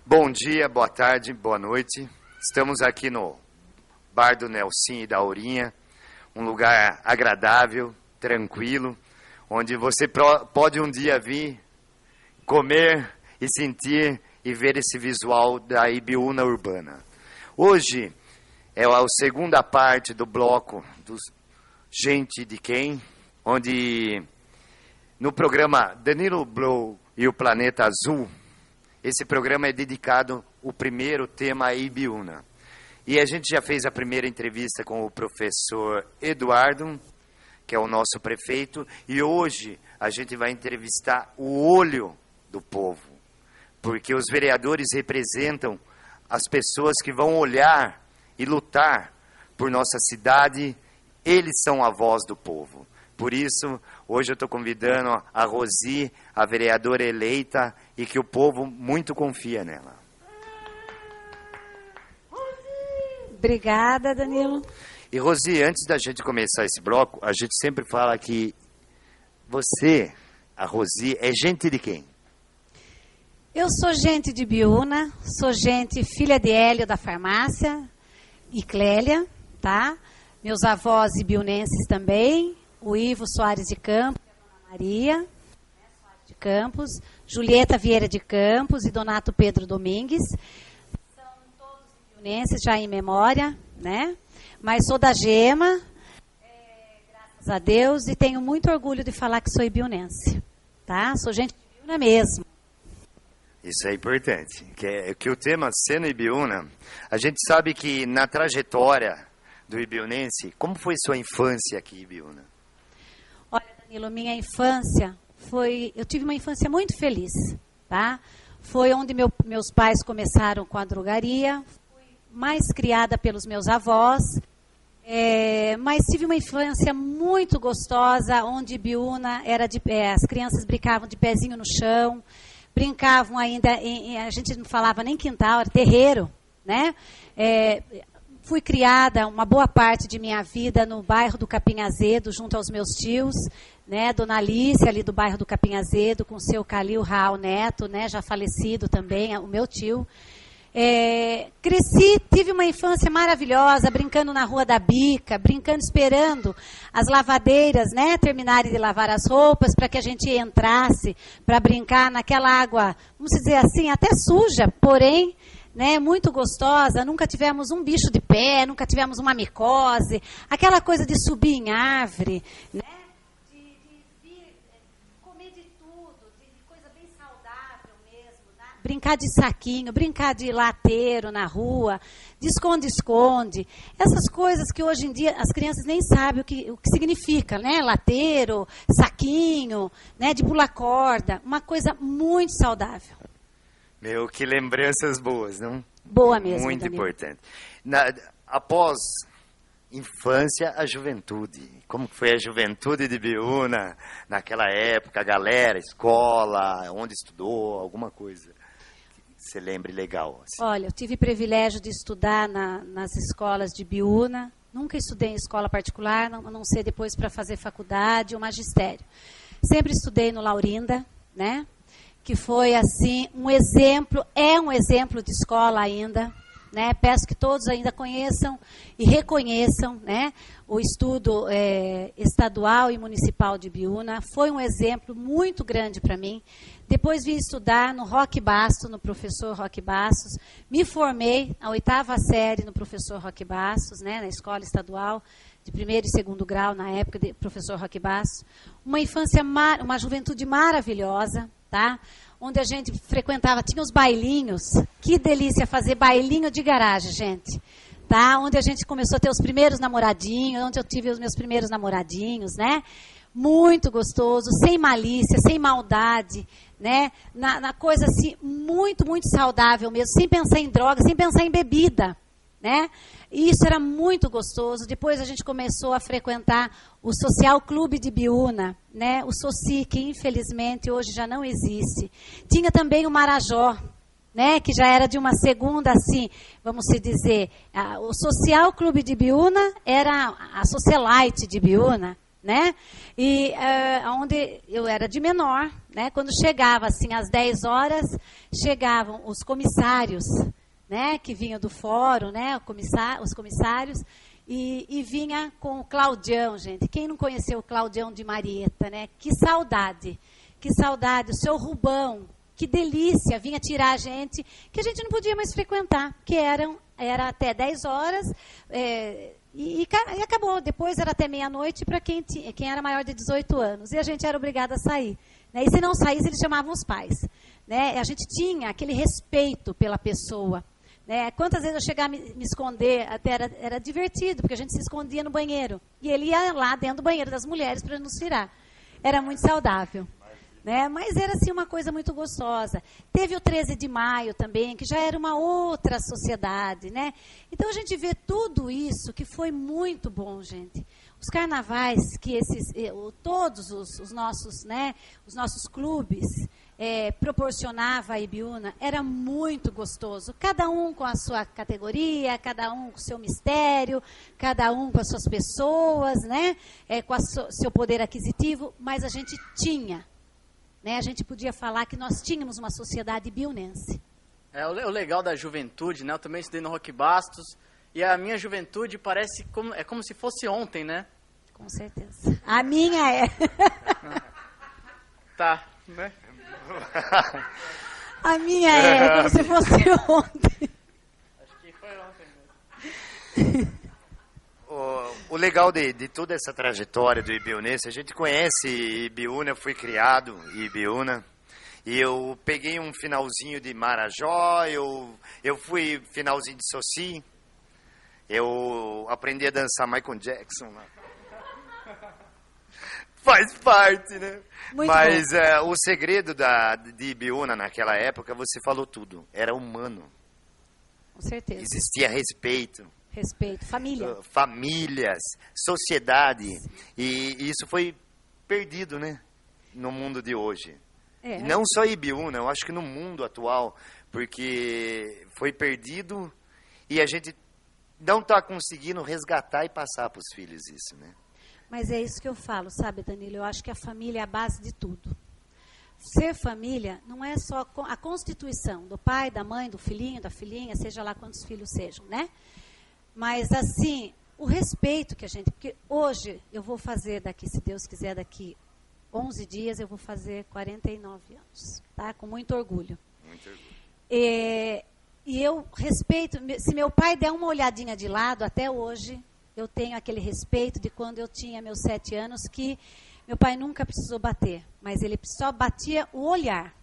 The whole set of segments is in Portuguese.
Bom dia, boa tarde, boa noite. Estamos aqui no Bar do Nelson e da Aurinha, um lugar agradável, tranquilo, onde você pode um dia vir comer e sentir e ver esse visual da Ibiúna urbana. Hoje é a segunda parte do bloco dos Gente de Quem, onde no programa Danilo Blow e o Planeta Azul, esse programa é dedicado ao primeiro tema a Ibiúna. E a gente já fez a primeira entrevista com o professor Eduardo, que é o nosso prefeito, e hoje a gente vai entrevistar o olho do povo, porque os vereadores representam as pessoas que vão olhar e lutar por nossa cidade, eles são a voz do povo. Por isso, hoje eu estou convidando a Rosi, a vereadora eleita, e que o povo muito confia nela. Obrigada, Danilo. E Rosi, antes da gente começar esse bloco, a gente sempre fala que você, a Rosi, é gente de quem? Eu sou gente de Ibiúna, sou gente filha de Hélio da farmácia e Clélia, tá? Meus avós ibiunenses também, o Ivo Soares de Campos, a Dona Maria Soares de Campos, Julieta Vieira de Campos e Donato Pedro Domingues. São todos ibiunenses, já em memória, né? Mas sou da Gema, graças a Deus, e tenho muito orgulho de falar que sou ibiunense, tá? Sou gente de Ibiúna mesmo. Isso é importante, que o tema sendo Ibiúna, a gente sabe que na trajetória do ibiunense, como foi sua infância aqui em Ibiúna? Olha, Danilo, minha infância eu tive uma infância muito feliz, tá? Foi onde meus pais começaram com a drogaria, fui mais criada pelos meus avós, mas tive uma infância muito gostosa, onde Ibiúna era as crianças brincavam de pezinho no chão, brincavam ainda, a gente não falava nem quintal, era terreiro, né? Fui criada uma boa parte de minha vida no bairro do Capim Azedo, junto aos meus tios, né? Dona Alice, ali do bairro do Capim Azedo, com o seu Calil Raul Neto, né? Já falecido também, o meu tio. Cresci, tive uma infância maravilhosa, brincando na Rua da Bica, brincando, esperando as lavadeiras, né, terminarem de lavar as roupas, para que a gente entrasse para brincar naquela água, vamos dizer assim, até suja, porém, né, muito gostosa. Nunca tivemos um bicho de pé, nunca tivemos uma micose, aquela coisa de subir em árvore, né? Brincar de saquinho, brincar de lateiro na rua, de esconde-esconde. Essas coisas que hoje em dia as crianças nem sabem o que significa, né? Lateiro, saquinho, né? De pular corda. Uma coisa muito saudável. Meu, que lembranças boas, não? Boa mesmo, muito Danilo. Importante. Após infância, a juventude. Como foi a juventude de Ibiúna naquela época? A galera, escola, onde estudou, alguma coisa? Você lembre legal. Assim. Olha, eu tive privilégio de estudar nas escolas de Ibiúna. Nunca estudei em escola particular, a não ser depois para fazer faculdade ou magistério. Sempre estudei no Laurinda, né? Que foi, assim, um exemplo de escola ainda, né? Peço que todos ainda conheçam e reconheçam, né? O estudo estadual e municipal de Ibiúna. Foi um exemplo muito grande para mim. Depois vim estudar no Roque Bastos, no professor Roque Bastos. Me formei a 8ª série no professor Roque Bastos, né, na escola estadual de 1º e 2º grau, na época do professor Roque Bastos. Uma infância, uma juventude maravilhosa, tá? Onde a gente frequentava, tinha os bailinhos. Que delícia fazer bailinho de garagem, gente. Tá? Onde a gente começou a ter os primeiros namoradinhos, onde eu tive os meus primeiros namoradinhos, né? Muito gostoso, sem malícia, sem maldade, né? Na coisa assim, muito, muito saudável mesmo, sem pensar em droga, sem pensar em bebida, né? E isso era muito gostoso. Depois a gente começou a frequentar o Social Clube de Ibiúna, né? O Soci, que infelizmente hoje já não existe. Tinha também o Marajó, né, que já era de uma segunda, assim, vamos se dizer, o Social Clube de Ibiúna era a Socialite de Ibiúna, né? E onde eu era de menor, né? Quando chegava assim às 10 horas, chegavam os comissários, né? Que vinham do fórum, né? Os comissários e vinha com o Claudião, gente. Quem não conheceu o Claudião de Marieta, né? Que saudade, o seu Rubão, que delícia, vinha tirar a gente, que a gente não podia mais frequentar, porque era até 10 horas. E acabou. Depois era até meia-noite para quem era maior de 18 anos. E a gente era obrigada a sair. Né? E se não saísse, eles chamavam os pais. Né? A gente tinha aquele respeito pela pessoa. Né? Quantas vezes eu chegava a me esconder, até era divertido, porque a gente se escondia no banheiro. E ele ia lá dentro do banheiro das mulheres para nos tirar. Era muito saudável. Né? Mas era assim uma coisa muito gostosa. Teve o 13 de maio também, que já era uma outra sociedade, né? Então a gente vê tudo isso que foi muito bom, gente. Os carnavais que todos os nossos, né, os nossos clubes proporcionava a Ibiúna, era muito gostoso. Cada um com a sua categoria, cada um com o seu mistério, cada um com as suas pessoas, né? Com o seu poder aquisitivo, mas a gente tinha. Né, a gente podia falar que nós tínhamos uma sociedade biunense. O legal da juventude, né? Eu também estudei no Roque Bastos, e a minha juventude parece como se fosse ontem, né? Com certeza. A minha é. Tá, né? A minha é como se fosse ontem. Acho que foi ontem mesmo. O legal de toda essa trajetória do Ibiunense, a gente conhece Ibiúna, fui criado em Ibiúna, e eu peguei um finalzinho de Marajó, eu fui finalzinho de Soci, eu aprendi a dançar Michael Jackson lá. Faz parte, né? Muito Mas o segredo de Ibiúna naquela época, você falou tudo, era humano. Com certeza. Existia respeito. Respeito, família. Famílias, sociedade. E isso foi perdido, né? No mundo de hoje. E não só em Ibiúna, eu acho que no mundo atual. Porque foi perdido e a gente não está conseguindo resgatar e passar para os filhos isso, né? Mas é isso que eu falo, sabe, Danilo? Eu acho que a família é a base de tudo. Ser família não é só a constituição do pai, da mãe, do filhinho, da filhinha, seja lá quantos filhos sejam, né? Mas, assim, o respeito que a gente... Porque hoje eu vou fazer daqui, se Deus quiser, daqui 11 dias, eu vou fazer 49 anos, tá? Com muito orgulho. Muito orgulho. E eu respeito... Se meu pai der uma olhadinha de lado, até hoje, eu tenho aquele respeito de quando eu tinha meus 7 anos, que meu pai nunca precisou bater, mas ele só batia o olhar.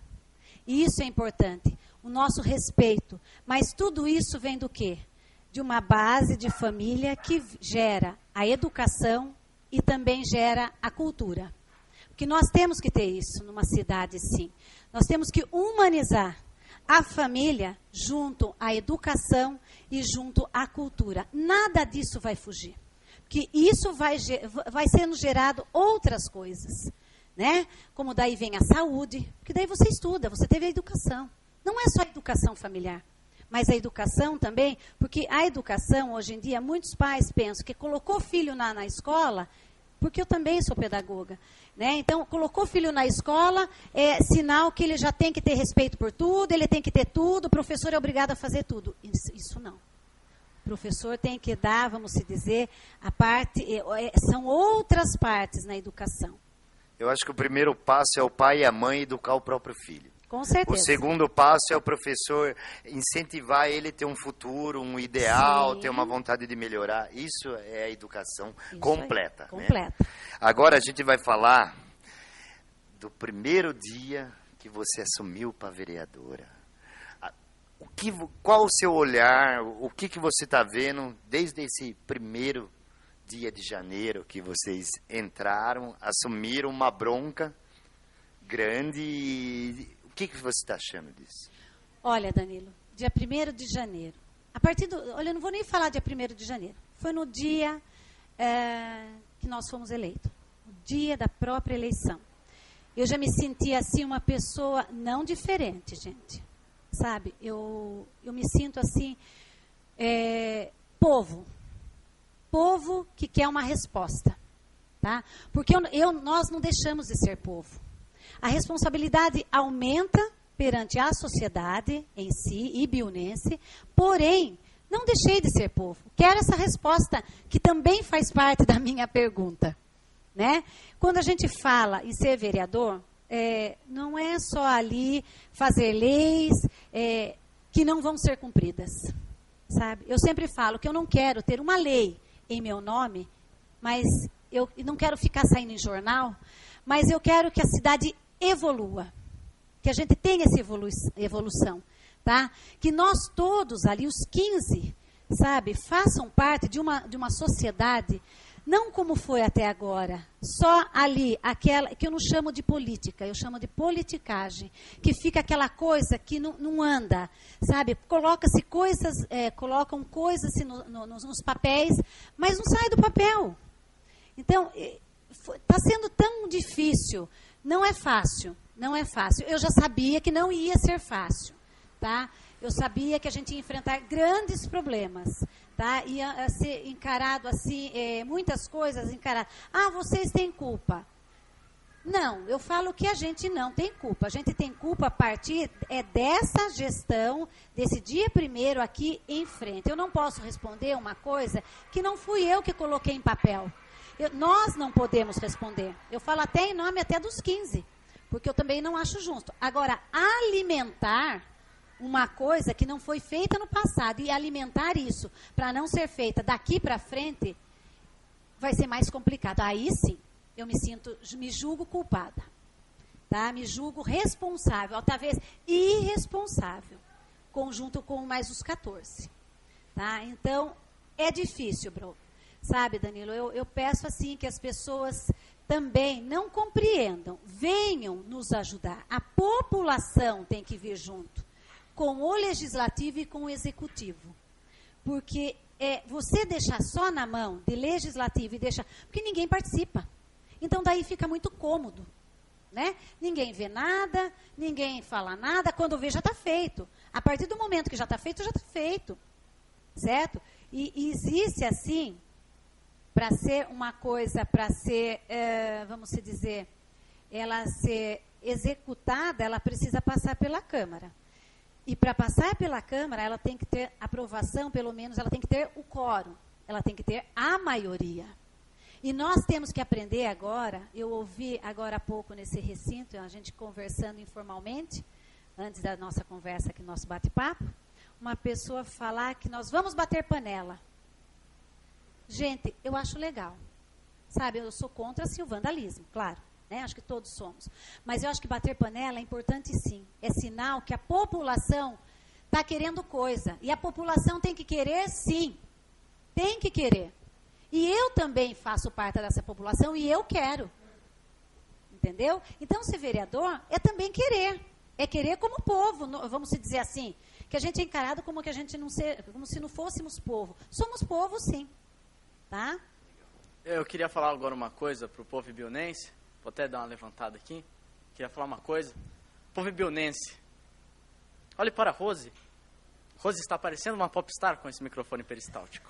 E isso é importante, o nosso respeito. Mas tudo isso vem do quê? De uma base de família que gera a educação e também gera a cultura. Porque nós temos que ter isso numa cidade, sim. Nós temos que humanizar a família junto à educação e junto à cultura. Nada disso vai fugir. Porque isso vai sendo gerado outras coisas, né? Como daí vem a saúde, porque daí você estuda, você teve a educação. Não é só a educação familiar. Mas a educação também, porque a educação, hoje em dia, muitos pais pensam que colocou filho na escola, porque eu também sou pedagoga, né? Então, colocou filho na escola, é sinal que ele já tem que ter respeito por tudo, ele tem que ter tudo, o professor é obrigado a fazer tudo. Isso não. O professor tem que dar, vamos se dizer, a parte, são outras partes na educação. Eu acho que o primeiro passo é o pai e a mãe educar o próprio filho. Com certeza. O segundo passo é o professor incentivar ele a ter um futuro, um ideal, Sim. ter uma vontade de melhorar. Isso é a educação completa. Aí, completa. Né? Agora a gente vai falar do primeiro dia que você assumiu para vereadora. Qual o seu olhar, o que você está vendo desde esse primeiro dia de janeiro que vocês entraram, assumiram uma bronca grande. O que você está achando disso? Olha, Danilo, dia 1º de janeiro. Olha, eu não vou nem falar dia 1º de janeiro. Foi no dia que nós fomos eleitos. O dia da própria eleição. Eu já me senti assim uma pessoa não diferente, gente. Sabe? Eu me sinto assim, povo. Povo que quer uma resposta. Tá? Porque nós não deixamos de ser povo. A responsabilidade aumenta perante a sociedade em si, ibiunense, porém, não deixei de ser povo. Quero essa resposta, que também faz parte da minha pergunta. Né? Quando a gente fala em ser vereador, não é só ali fazer leis que não vão ser cumpridas. Sabe? Eu sempre falo que eu não quero ter uma lei em meu nome, mas eu não quero ficar saindo em jornal, mas eu quero que a cidade evolua, que a gente tenha essa evolução, tá? Que nós todos ali, os 15, sabe, façam parte de uma sociedade, não como foi até agora, só ali, aquela que eu não chamo de política, eu chamo de politicagem, que fica aquela coisa que não anda, sabe? Colocam coisas nos papéis, mas não sai do papel. Então, está sendo tão difícil, não é fácil, não é fácil. Eu já sabia que não ia ser fácil, tá? Eu sabia que a gente ia enfrentar grandes problemas, tá? Ia ser encarado assim, muitas coisas encaradas. Ah, vocês têm culpa. Não, eu falo que a gente não tem culpa. A gente tem culpa a partir dessa gestão, desse dia primeiro aqui em frente. Eu não posso responder uma coisa que não fui eu que coloquei em papel. Nós não podemos responder. Eu falo até em nome até dos 15, porque eu também não acho justo. Agora, alimentar uma coisa que não foi feita no passado e alimentar isso para não ser feita daqui para frente, vai ser mais complicado. Aí sim, eu me julgo culpada. Tá? Me julgo responsável, ou talvez irresponsável, conjunto com mais os 14. Tá? Então, é difícil, bro. Sabe, Danilo, eu peço assim que as pessoas também não compreendam, venham nos ajudar. A população tem que vir junto, com o legislativo e com o executivo. Porque você deixar só na mão de legislativo e deixar... Porque ninguém participa. Então, daí fica muito cômodo. Né? Ninguém vê nada, ninguém fala nada. Quando vê, já está feito. A partir do momento que já está feito, já está feito. Certo? E existe assim... Para ser uma coisa, para ser, vamos dizer, ela ser executada, ela precisa passar pela Câmara. E para passar pela Câmara, ela tem que ter aprovação, pelo menos, ela tem que ter o quórum, ela tem que ter a maioria. E nós temos que aprender agora, eu ouvi agora há pouco nesse recinto, a gente conversando informalmente, antes da nossa conversa aqui, nosso bate-papo, uma pessoa falar que nós vamos bater panela. Gente, eu acho legal. Sabe, eu sou contra o vandalismo, claro. Né? Acho que todos somos. Mas eu acho que bater panela é importante sim. É sinal que a população está querendo coisa. E a população tem que querer sim. Tem que querer. E eu também faço parte dessa população e eu quero. Entendeu? Então, ser vereador é também querer. É querer como povo, vamos dizer assim. Que a gente é encarado como que a gente como se não fôssemos povo. Somos povo sim. Tá? Eu queria falar agora uma coisa para o povo ibiunense. Vou até dar uma levantada aqui. Queria falar uma coisa. Povo ibiunense, olhe para a Rose. Rose está parecendo uma popstar com esse microfone peristáltico.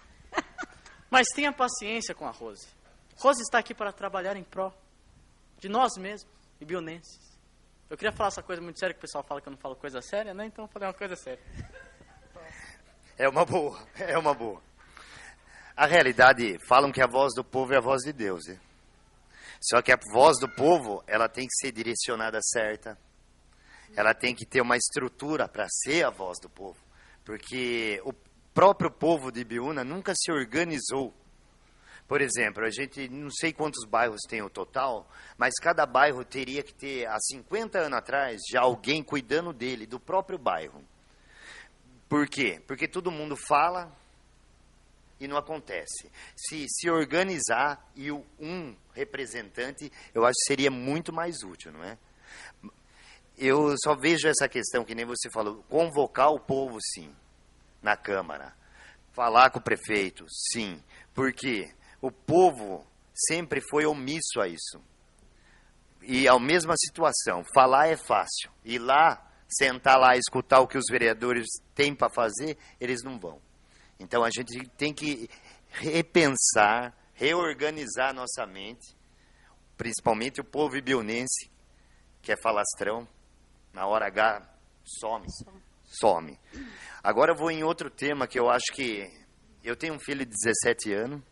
Mas tenha paciência com a Rose. Rose está aqui para trabalhar em pró de nós mesmos, ibiunenses. Eu queria falar essa coisa muito séria, que o pessoal fala que eu não falo coisa séria, né? Então eu falei uma coisa séria. É uma boa, é uma boa. A realidade, falam que a voz do povo é a voz de Deus. Né? Só que a voz do povo, ela tem que ser direcionada certa. Ela tem que ter uma estrutura para ser a voz do povo. Porque o próprio povo de Ibiúna nunca se organizou. Por exemplo, a gente não sei quantos bairros tem o total, mas cada bairro teria que ter, há 50 anos atrás, já alguém cuidando dele, do próprio bairro. Por quê? Porque todo mundo fala... E não acontece. Se organizar e um representante, eu acho que seria muito mais útil, não é? Eu só vejo essa questão, que nem você falou, convocar o povo, sim, na Câmara. Falar com o prefeito, sim. Porque o povo sempre foi omisso a isso. E a mesma situação, falar é fácil. Ir lá, sentar lá, escutar o que os vereadores têm para fazer, eles não vão. Então, a gente tem que repensar, reorganizar nossa mente principalmente o povo ibionense, que é falastrão, na hora H some. Agora eu vou em outro tema que eu acho que... Eu tenho um filho de 17 anos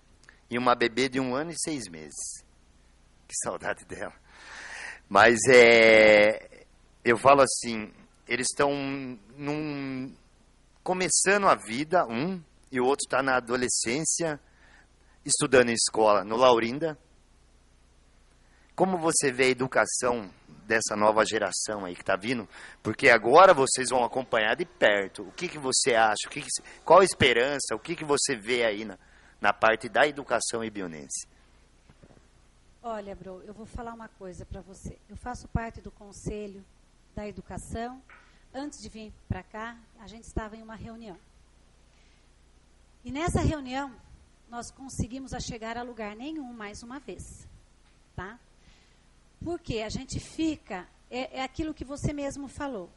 e uma bebê de 1 ano e 6 meses. Que saudade dela. Mas eu falo assim, eles estão começando a vida, e o outro está na adolescência, estudando em escola, no Laurinda. Como você vê a educação dessa nova geração aí que está vindo? Porque agora vocês vão acompanhar de perto. O que você acha? Qual a esperança? O que você vê aí na parte da educação ibionense? Olha, Bro, eu vou falar uma coisa para você. Eu faço parte do Conselho da Educação. Antes de vir para cá, a gente estava em uma reunião. E nessa reunião, nós conseguimos chegar a lugar nenhum mais uma vez. Tá? Porque a gente fica, é aquilo que você mesmo falou,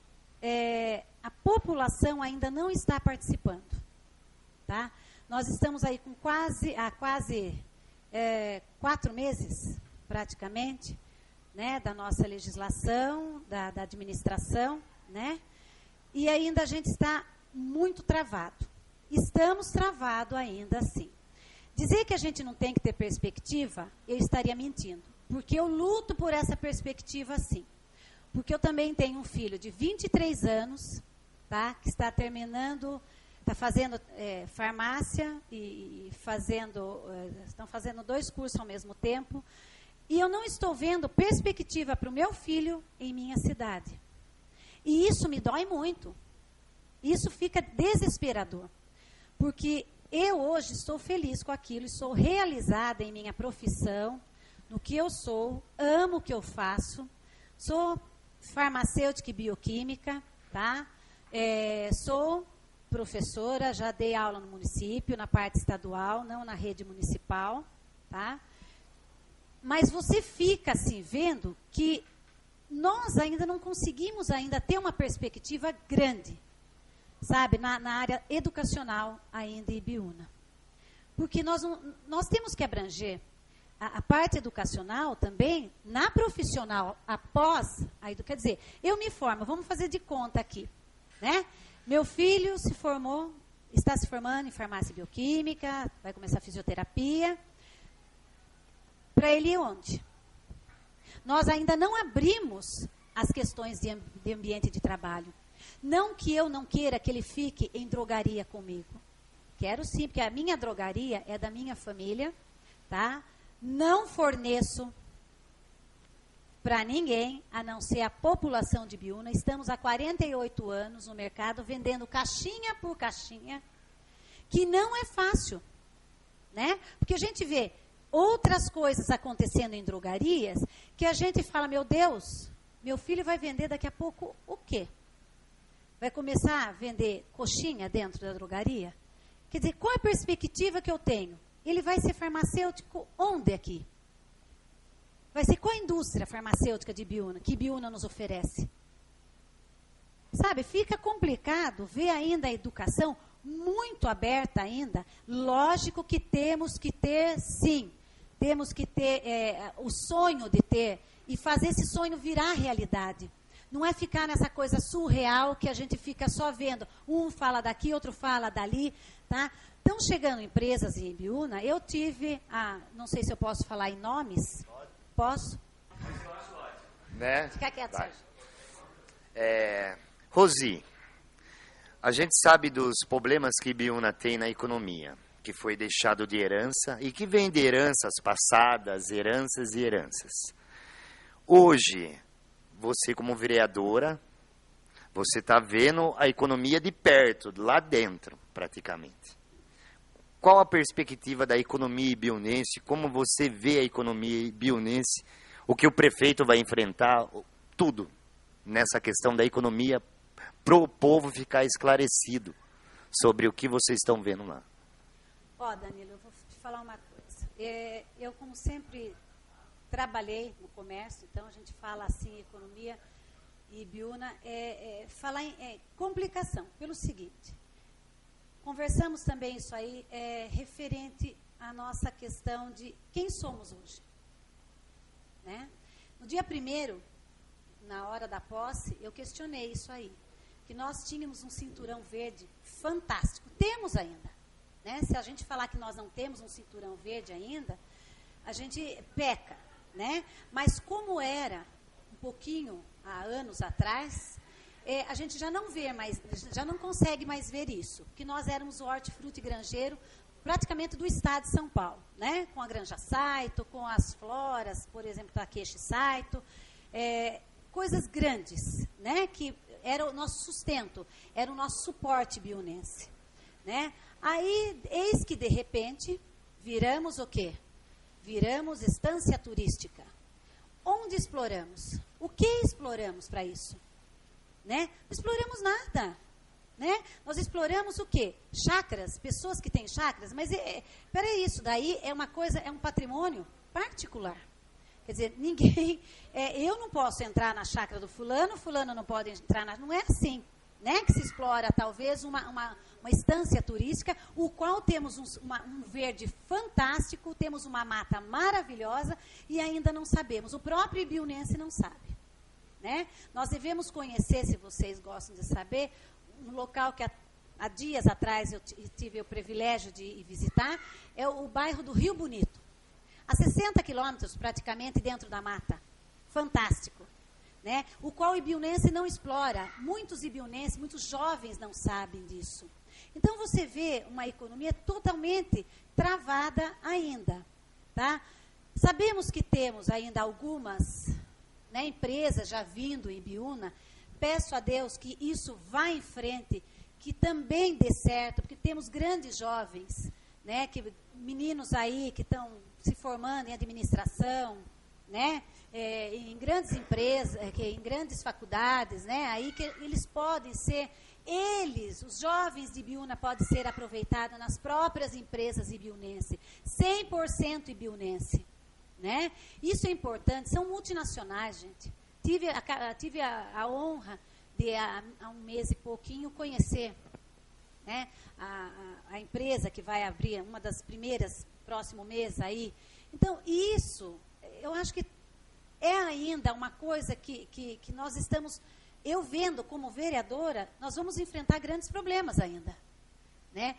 a população ainda não está participando. Tá? Nós estamos aí com quase 4 meses, praticamente, né, da nossa legislação, da administração, né? E ainda a gente está muito travado. Estamos travados ainda assim. Dizer que a gente não tem que ter perspectiva, eu estaria mentindo. Porque eu luto por essa perspectiva sim. Porque eu também tenho um filho de 23 anos, tá, que está terminando, está fazendo farmácia e estão fazendo 2 cursos ao mesmo tempo. E eu não estou vendo perspectiva para o meu filho em minha cidade. E isso me dói muito. Isso fica desesperador. Porque eu hoje estou feliz com aquilo, estou realizada em minha profissão, no que eu sou, amo o que eu faço, sou farmacêutica e bioquímica, tá? Sou professora, já dei aula no município, na parte estadual, não na rede municipal, tá? Mas você fica assim, vendo que nós ainda não conseguimos ainda ter uma perspectiva grande, sabe, na área educacional ainda em Ibiúna. Porque nós temos que abranger a parte educacional também na profissional após a educação. Quer dizer, eu me formo, vamos fazer de conta aqui, né? Meu filho está se formando em farmácia e bioquímica, vai começar fisioterapia. Para ele ir onde? Nós ainda não abrimos as questões de ambiente de trabalho. Não que eu não queira que ele fique em drogaria comigo. Quero sim, porque a minha drogaria é da minha família, tá? Não forneço para ninguém, a não ser a população de Ibiúna. Estamos há 48 anos no mercado, vendendo caixinha por caixinha, que não é fácil, né? Porque a gente vê outras coisas acontecendo em drogarias, que a gente fala, meu Deus, meu filho vai vender daqui a pouco o quê? Vai começar a vender coxinha dentro da drogaria? Quer dizer, qual a perspectiva que eu tenho? Ele vai ser farmacêutico onde aqui? Vai ser qual a indústria farmacêutica de Ibiúna, que Ibiúna nos oferece? Sabe, fica complicado ver ainda a educação muito aberta ainda. Lógico que temos que ter, sim, temos que ter o sonho de ter e fazer esse sonho virar realidade. Não é ficar nessa coisa surreal que a gente fica só vendo. Um fala daqui, outro fala dali, tá? Estão chegando empresas em Ibiúna. Eu tive, não sei se eu posso falar em nomes. Posso? Né? Fica quieto, Sérgio. Rosi, a gente sabe dos problemas que Ibiúna tem na economia, que foi deixado de herança e que vem de heranças passadas, heranças e heranças. Hoje, você como vereadora, você está vendo a economia de perto, lá dentro, praticamente. Qual a perspectiva da economia ibiunense? Como você vê a economia ibiunense? O que o prefeito vai enfrentar? Tudo nessa questão da economia para o povo ficar esclarecido sobre o que vocês estão vendo lá. Danilo, eu vou te falar uma coisa. Eu, como sempre, trabalhei no comércio, então a gente fala assim, economia e Ibiúna, falar em complicação, pelo seguinte. Conversamos também isso aí, referente à nossa questão de quem somos hoje. né? No dia 1º, na hora da posse, eu questionei isso aí. Que nós tínhamos um cinturão verde fantástico. Temos ainda, né? Se a gente falar que nós não temos um cinturão verde ainda, a gente peca, né? Mas como era um pouquinho há anos atrás, a gente já não vê mais, já não consegue mais ver isso. Porque nós éramos o hortifruti e granjeiro praticamente do estado de São Paulo, né? Com a Granja Saito, com as floras, por exemplo, Takeshi Saito, coisas grandes, né? Que era o nosso sustento, era o nosso suporte biunense, né? Aí, eis que de repente, viramos o quê? Viramos estância turística. Onde exploramos? O que exploramos para isso? Né? Não exploramos nada. Né? Nós exploramos o quê? Chácaras, pessoas que têm chácaras, mas peraí, isso daí é uma coisa, é um patrimônio particular. Quer dizer, ninguém, eu não posso entrar na chácara do fulano, fulano não pode entrar na... Não é assim, né? Que se explora talvez uma estância turística, o qual temos um verde fantástico, temos uma mata maravilhosa e ainda não sabemos. O próprio ibiunense não sabe. Né? Nós devemos conhecer, se vocês gostam de saber, um local que há dias atrás eu tive o privilégio de ir visitar, é o bairro do Rio Bonito. A 60 quilômetros, praticamente, dentro da mata. Fantástico. Né? O qual o ibiunense não explora. Muitos ibiunenses, muitos jovens não sabem disso. Então, você vê uma economia totalmente travada ainda. Tá? Sabemos que temos ainda algumas, né, empresas já vindo em Ibiúna. Peço a Deus que isso vá em frente, que também dê certo, porque temos grandes jovens, né, meninos aí que estão se formando em administração, né, em grandes empresas, em grandes faculdades, né, aí que eles podem ser, os jovens de Ibiúna podem ser aproveitados nas próprias empresas ibiunenses, 100% ibiunense, né? Isso é importante, são multinacionais, gente. Tive a honra de, há um mês e pouquinho, conhecer, né, a empresa que vai abrir, uma das primeiras, próximo mês aí. Então, isso, eu acho que é ainda uma coisa que nós estamos, eu vendo como vereadora, nós vamos enfrentar grandes problemas ainda. Né?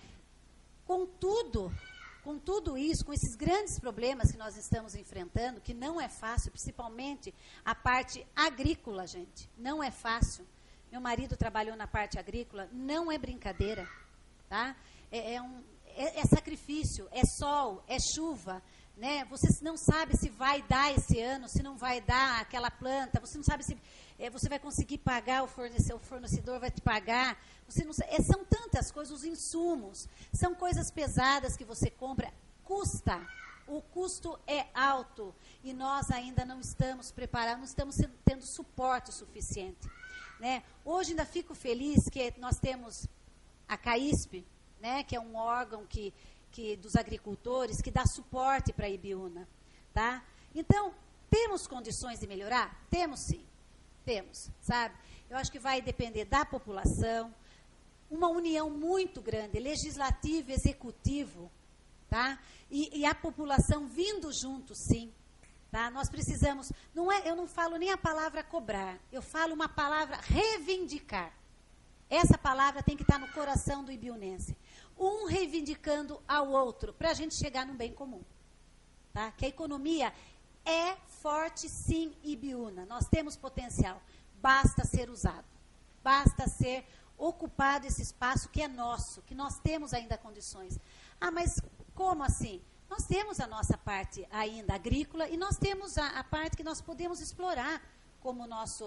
Com tudo isso, com esses grandes problemas que nós estamos enfrentando, que não é fácil, principalmente a parte agrícola, gente, não é fácil. Meu marido trabalhou na parte agrícola, não é brincadeira, tá? É sacrifício, é sol, é chuva, né? Você não sabe se vai dar esse ano, se não vai dar aquela planta, você não sabe se você vai conseguir pagar, o fornecedor vai te pagar, você não sabe, são tantas coisas, os insumos, são coisas pesadas que você compra, o custo é alto e nós ainda não estamos preparados, não estamos tendo suporte suficiente. Né? Hoje ainda fico feliz que nós temos a CAISP, né, que é um órgão dos agricultores, que dá suporte para a Ibiúna. Tá? Então, temos condições de melhorar? Temos sim, temos, sabe? Eu acho que vai depender da população, uma união muito grande, legislativo e executivo, tá? E a população vindo junto, sim. Tá? Nós precisamos, eu não falo nem a palavra cobrar, eu falo uma palavra reivindicar. Essa palavra tem que estar no coração do ibiunense. Um reivindicando ao outro, para a gente chegar num bem comum. Tá? Que a economia é forte, sim, Ibiúna. Nós temos potencial. Basta ser usado. Basta ser ocupado esse espaço que é nosso, que nós temos ainda condições. Ah, mas como assim? Nós temos a nossa parte ainda agrícola e nós temos a parte que nós podemos explorar como a nossa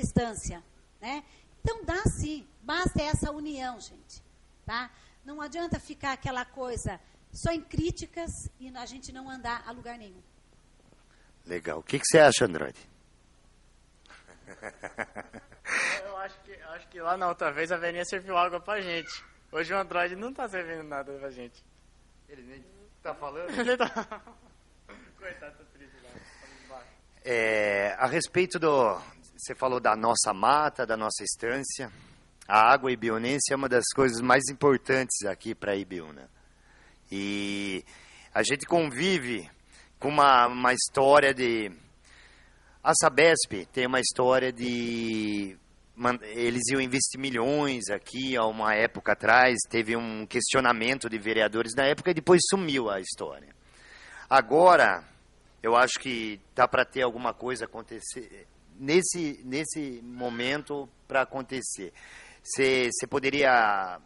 estância. Né? Então, dá sim. Basta essa união, gente. Tá? Não adianta ficar aquela coisa só em críticas e a gente não andar a lugar nenhum. Legal. O que você acha, Andrade? Eu acho que lá na outra vez a velhinha serviu água pra gente. Hoje o Andrade não tá servindo nada pra gente. Ele nem tá falando? Ele tá... Coitado, tá triste lá. A respeito você falou da nossa mata, da nossa estância. A água ibiunense é uma das coisas mais importantes aqui para Ibiúna. E a gente convive com uma história de... A Sabesp tem uma história de... Eles iam investir milhões aqui, há uma época atrás, teve um questionamento de vereadores na época e depois sumiu a história. Agora, eu acho que dá para ter alguma coisa acontecer, nesse momento, para acontecer. Você poderia...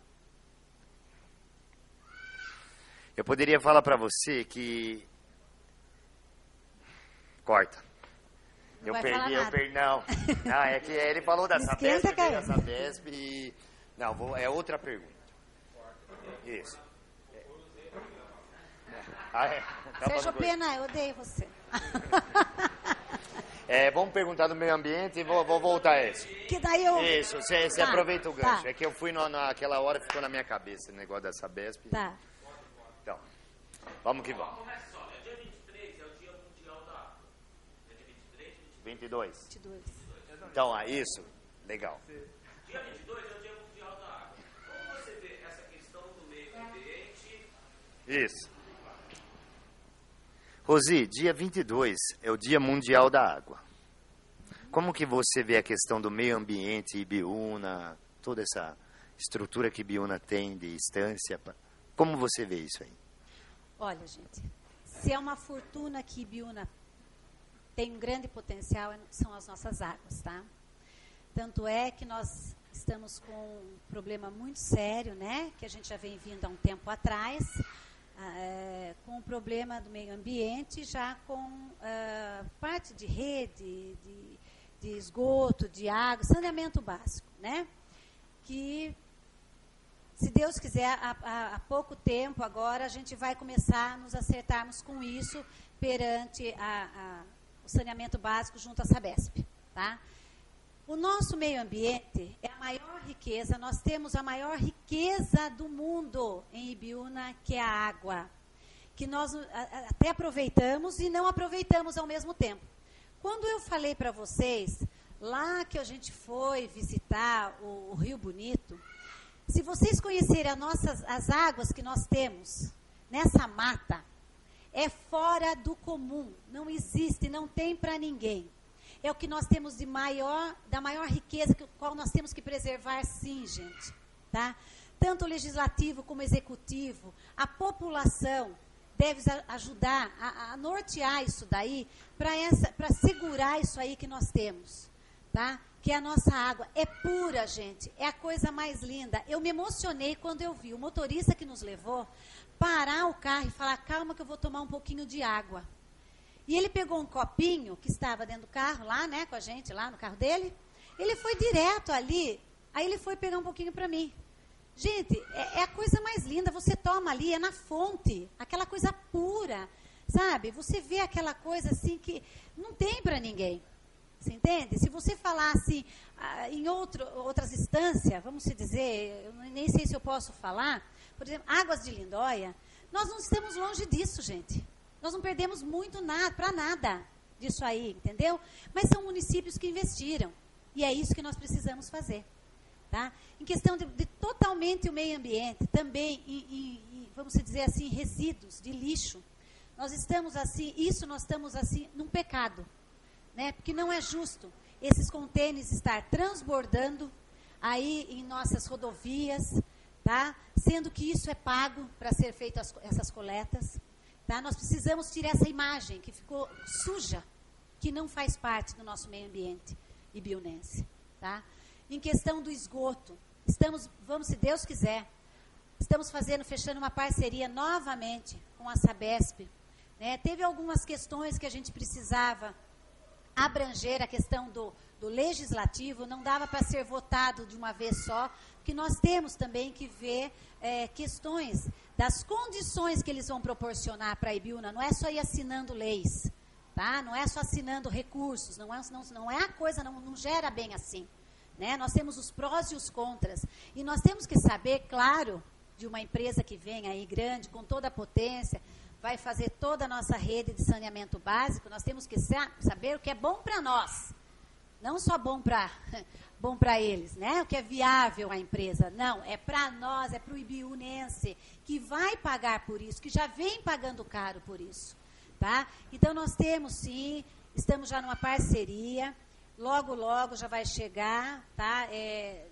Eu poderia falar para você que... Corta. Eu perdi, não. Não, é que ele falou da Sabesp, da Sabesp e... Não, é outra pergunta. Isso. Sérgio Pena, eu odeio você. Vamos perguntar do meio ambiente e vou voltar a isso. Que daí eu... Isso, você aproveita o gancho. Tá. É que eu fui naquela hora, ficou na minha cabeça o negócio da Sabesp. Tá. Então, vamos que vamos. 22. Então, isso. Legal. Dia 22 é o Dia Mundial da Água. Como você vê essa questão do meio ambiente? Isso. Rosi, dia 22 é o Dia Mundial da Água. Como que você vê a questão do meio ambiente, Ibiúna, toda essa estrutura que Ibiúna tem de estância? Como você vê isso aí? Olha, gente, se é uma fortuna que Ibiúna tem um grande potencial, são as nossas águas, tá? Tanto é que nós estamos com um problema muito sério, né? Que a gente já vem vindo há um tempo atrás, com o problema do meio ambiente, já com parte de rede, de esgoto, de água, saneamento básico, né? Que, se Deus quiser, há pouco tempo agora, a gente vai começar a nos acertarmos com isso perante o saneamento básico junto à Sabesp, tá? O nosso meio ambiente é a maior riqueza, nós temos a maior riqueza do mundo em Ibiúna, que é a água, que nós até aproveitamos e não aproveitamos ao mesmo tempo. Quando eu falei para vocês, lá que a gente foi visitar o Rio Bonito, se vocês conhecerem as águas que nós temos nessa mata, é fora do comum, não existe, não tem para ninguém. É o que nós temos da maior riqueza, qual nós temos que preservar, sim, gente. Tá? Tanto o legislativo como o executivo, a população deve ajudar a nortear isso daí, para segurar isso aí que nós temos. Tá? Que a nossa água é pura, gente, é a coisa mais linda. Eu me emocionei quando eu vi o motorista que nos levou parar o carro e falar, calma que eu vou tomar um pouquinho de água. E ele pegou um copinho que estava dentro do carro, lá, né, com a gente, lá no carro dele. Ele foi direto ali, aí ele foi pegar um pouquinho para mim. Gente, é a coisa mais linda, você toma ali, é na fonte, aquela coisa pura, sabe? Você vê aquela coisa assim que não tem para ninguém. Você entende? Se você falar assim, em outras instâncias, vamos dizer, eu nem sei se eu posso falar, por exemplo, Águas de Lindóia, nós não estamos longe disso, gente. Nós não perdemos muito para nada disso aí, entendeu? Mas são municípios que investiram. E é isso que nós precisamos fazer. Tá? Em questão de totalmente o meio ambiente, também, vamos dizer assim, resíduos de lixo. Nós estamos assim, num pecado. Né? Porque não é justo esses contêineres estar transbordando aí em nossas rodovias, tá? Sendo que isso é pago para ser feitas essas coletas. Tá? Nós precisamos tirar essa imagem que ficou suja, que não faz parte do nosso meio ambiente ibiunense. Tá? Em questão do esgoto, vamos, se Deus quiser, estamos fechando uma parceria novamente com a Sabesp. Né? Teve algumas questões que a gente precisava abranger, a questão do legislativo, não dava para ser votado de uma vez só, porque nós temos também que ver questões das condições que eles vão proporcionar para a Ibiúna. Não é só ir assinando leis, tá? Não é só assinando recursos, não é a coisa, não gera bem assim. Né? Nós temos os prós e os contras. E nós temos que saber, claro, de uma empresa que vem aí grande, com toda a potência, vai fazer toda a nossa rede de saneamento básico, nós temos que saber o que é bom para nós. Não só bom para eles, né? O que é viável à empresa. Não, é para nós, é para o ibiunense, que vai pagar por isso, que já vem pagando caro por isso. Tá? Então, nós temos, sim, estamos já numa parceria, logo, logo já vai chegar, tá?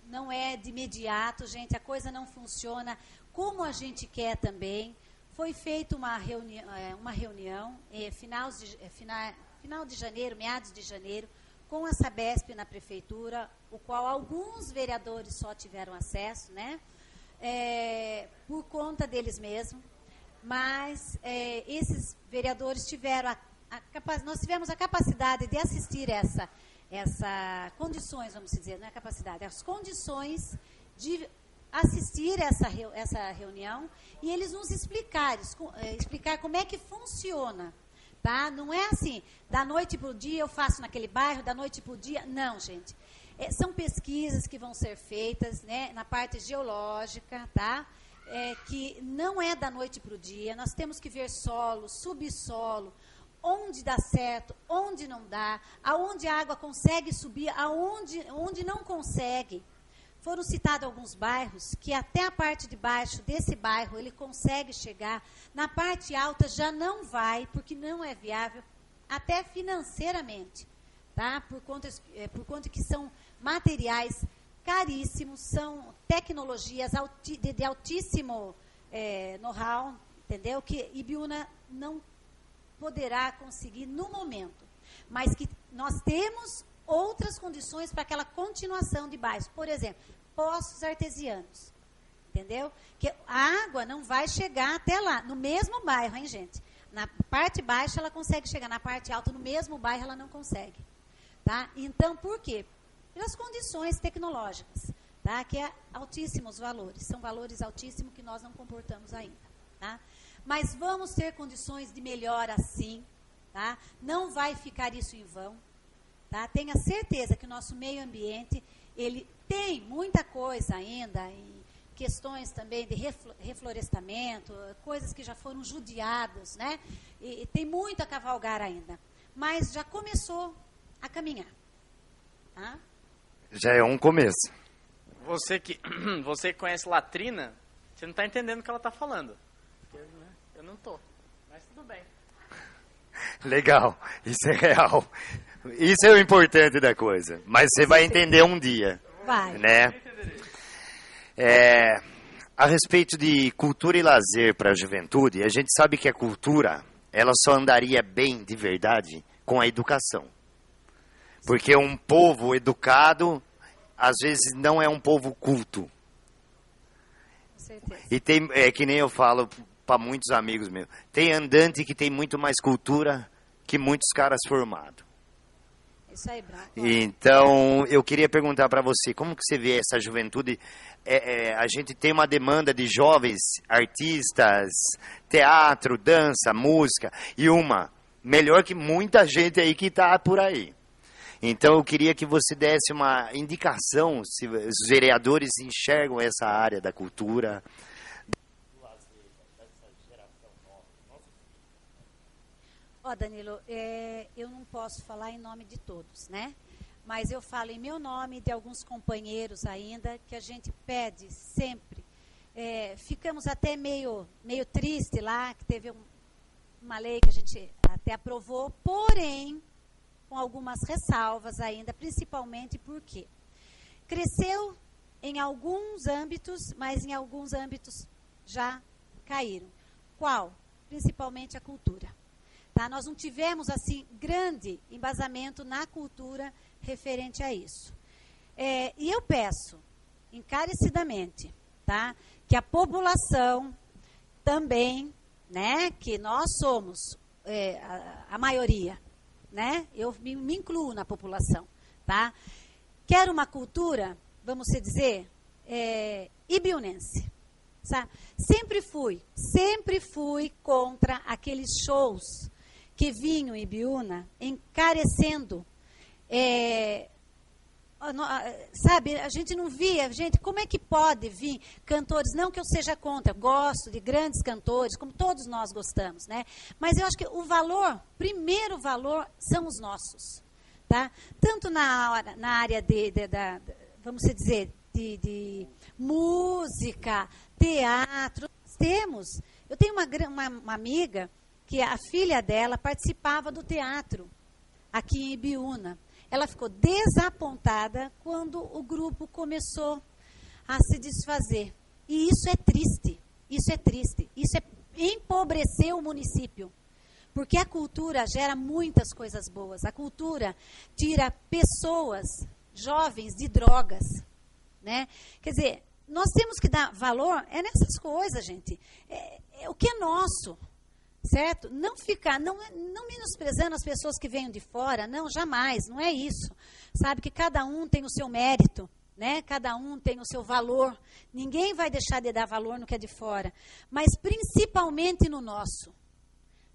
Não é de imediato, gente, a coisa não funciona como a gente quer também. Foi feita uma reunião final de janeiro, meados de janeiro, com a Sabesp na prefeitura, o qual alguns vereadores só tiveram acesso, né? Por conta deles mesmos. Mas esses vereadores tiveram nós tivemos a capacidade de assistir essa condições, vamos dizer, não é capacidade, as condições de assistir essa reunião e eles nos explicar como é que funciona, tá? Não é assim, da noite para o dia eu faço naquele bairro, da noite para o dia, não, gente. São pesquisas que vão ser feitas, né, na parte geológica, tá? Que não é da noite para o dia, nós temos que ver solo, subsolo, onde dá certo, onde não dá, aonde a água consegue subir, onde não consegue. Foram citados alguns bairros que até a parte de baixo desse bairro ele consegue chegar, na parte alta já não vai, porque não é viável, até financeiramente, tá? Por conta que são materiais caríssimos, são tecnologias de altíssimo know-how, entendeu? Que Ibiúna não poderá conseguir no momento, mas que nós temos outras condições para aquela continuação de bairros. Por exemplo, poços artesianos, entendeu? Que a água não vai chegar até lá, no mesmo bairro, hein, gente? Na parte baixa ela consegue chegar, na parte alta, no mesmo bairro ela não consegue, tá? Então, por quê? Pelas condições tecnológicas, tá? Que é altíssimos valores, são valores altíssimos que nós não comportamos ainda, tá? Mas vamos ter condições de melhora sim, tá? Não vai ficar isso em vão, tá? Tenha certeza que o nosso meio ambiente, ele tem muita coisa ainda, em questões também de reflorestamento, coisas que já foram judiadas, né? E tem muito a cavalgar ainda, mas já começou a caminhar, tá? Já é um começo. Você que conhece latrina, você não está entendendo o que ela está falando. Eu não estou, mas tudo bem. Legal, isso é real. Isso é o importante da coisa. Mas você vai entender um dia. Vai. Né? A respeito de cultura e lazer para a juventude, a gente sabe que a cultura, ela só andaria bem de verdade com a educação. Porque um povo educado, às vezes, não é um povo culto. Com certeza. E tem, que nem eu falo para muitos amigos meus, tem andante que tem muito mais cultura que muitos caras formados. Isso aí, Branco. Então, eu queria perguntar para você, como que você vê essa juventude? A gente tem uma demanda de jovens artistas, teatro, dança, música, e melhor que muita gente aí que está por aí. Então, eu queria que você desse uma indicação, se os vereadores enxergam essa área da cultura. Danilo, eu não posso falar em nome de todos, né? Mas eu falo em meu nome e de alguns companheiros ainda, que a gente pede sempre. Ficamos até meio triste lá, que teve uma lei que a gente até aprovou, porém, com algumas ressalvas ainda, principalmente porque cresceu em alguns âmbitos, mas em alguns âmbitos já caíram. Qual? Principalmente a cultura. Tá? Nós não tivemos, assim, grande embasamento na cultura referente a isso. E eu peço, encarecidamente, tá? Que a população também, né, que nós somos a maioria, né? Eu me incluo na população, tá? Quero uma cultura, vamos dizer, ibiunense. Sabe? Sempre fui contra aqueles shows que vinham em Ibiúna encarecendo, sabe, a gente não via, gente, como é que pode vir cantores, não que eu seja contra, eu gosto de grandes cantores, como todos nós gostamos, né? Mas eu acho que primeiro valor são os nossos, tá? Tanto na área vamos dizer, de música, teatro, eu tenho uma amiga que a filha dela participava do teatro aqui em Ibiúna. Ela ficou desapontada quando o grupo começou a se desfazer. E isso é triste, isso é triste. Isso é empobrecer o município. Porque a cultura gera muitas coisas boas. A cultura tira pessoas, jovens, de drogas, né? Quer dizer, nós temos que dar valor nessas coisas, gente. O que é nosso, certo? Não ficar, não menosprezando as pessoas que vêm de fora, não, jamais, não é isso. Sabe que cada um tem o seu mérito, né? Cada um tem o seu valor. Ninguém vai deixar de dar valor no que é de fora, mas principalmente no nosso.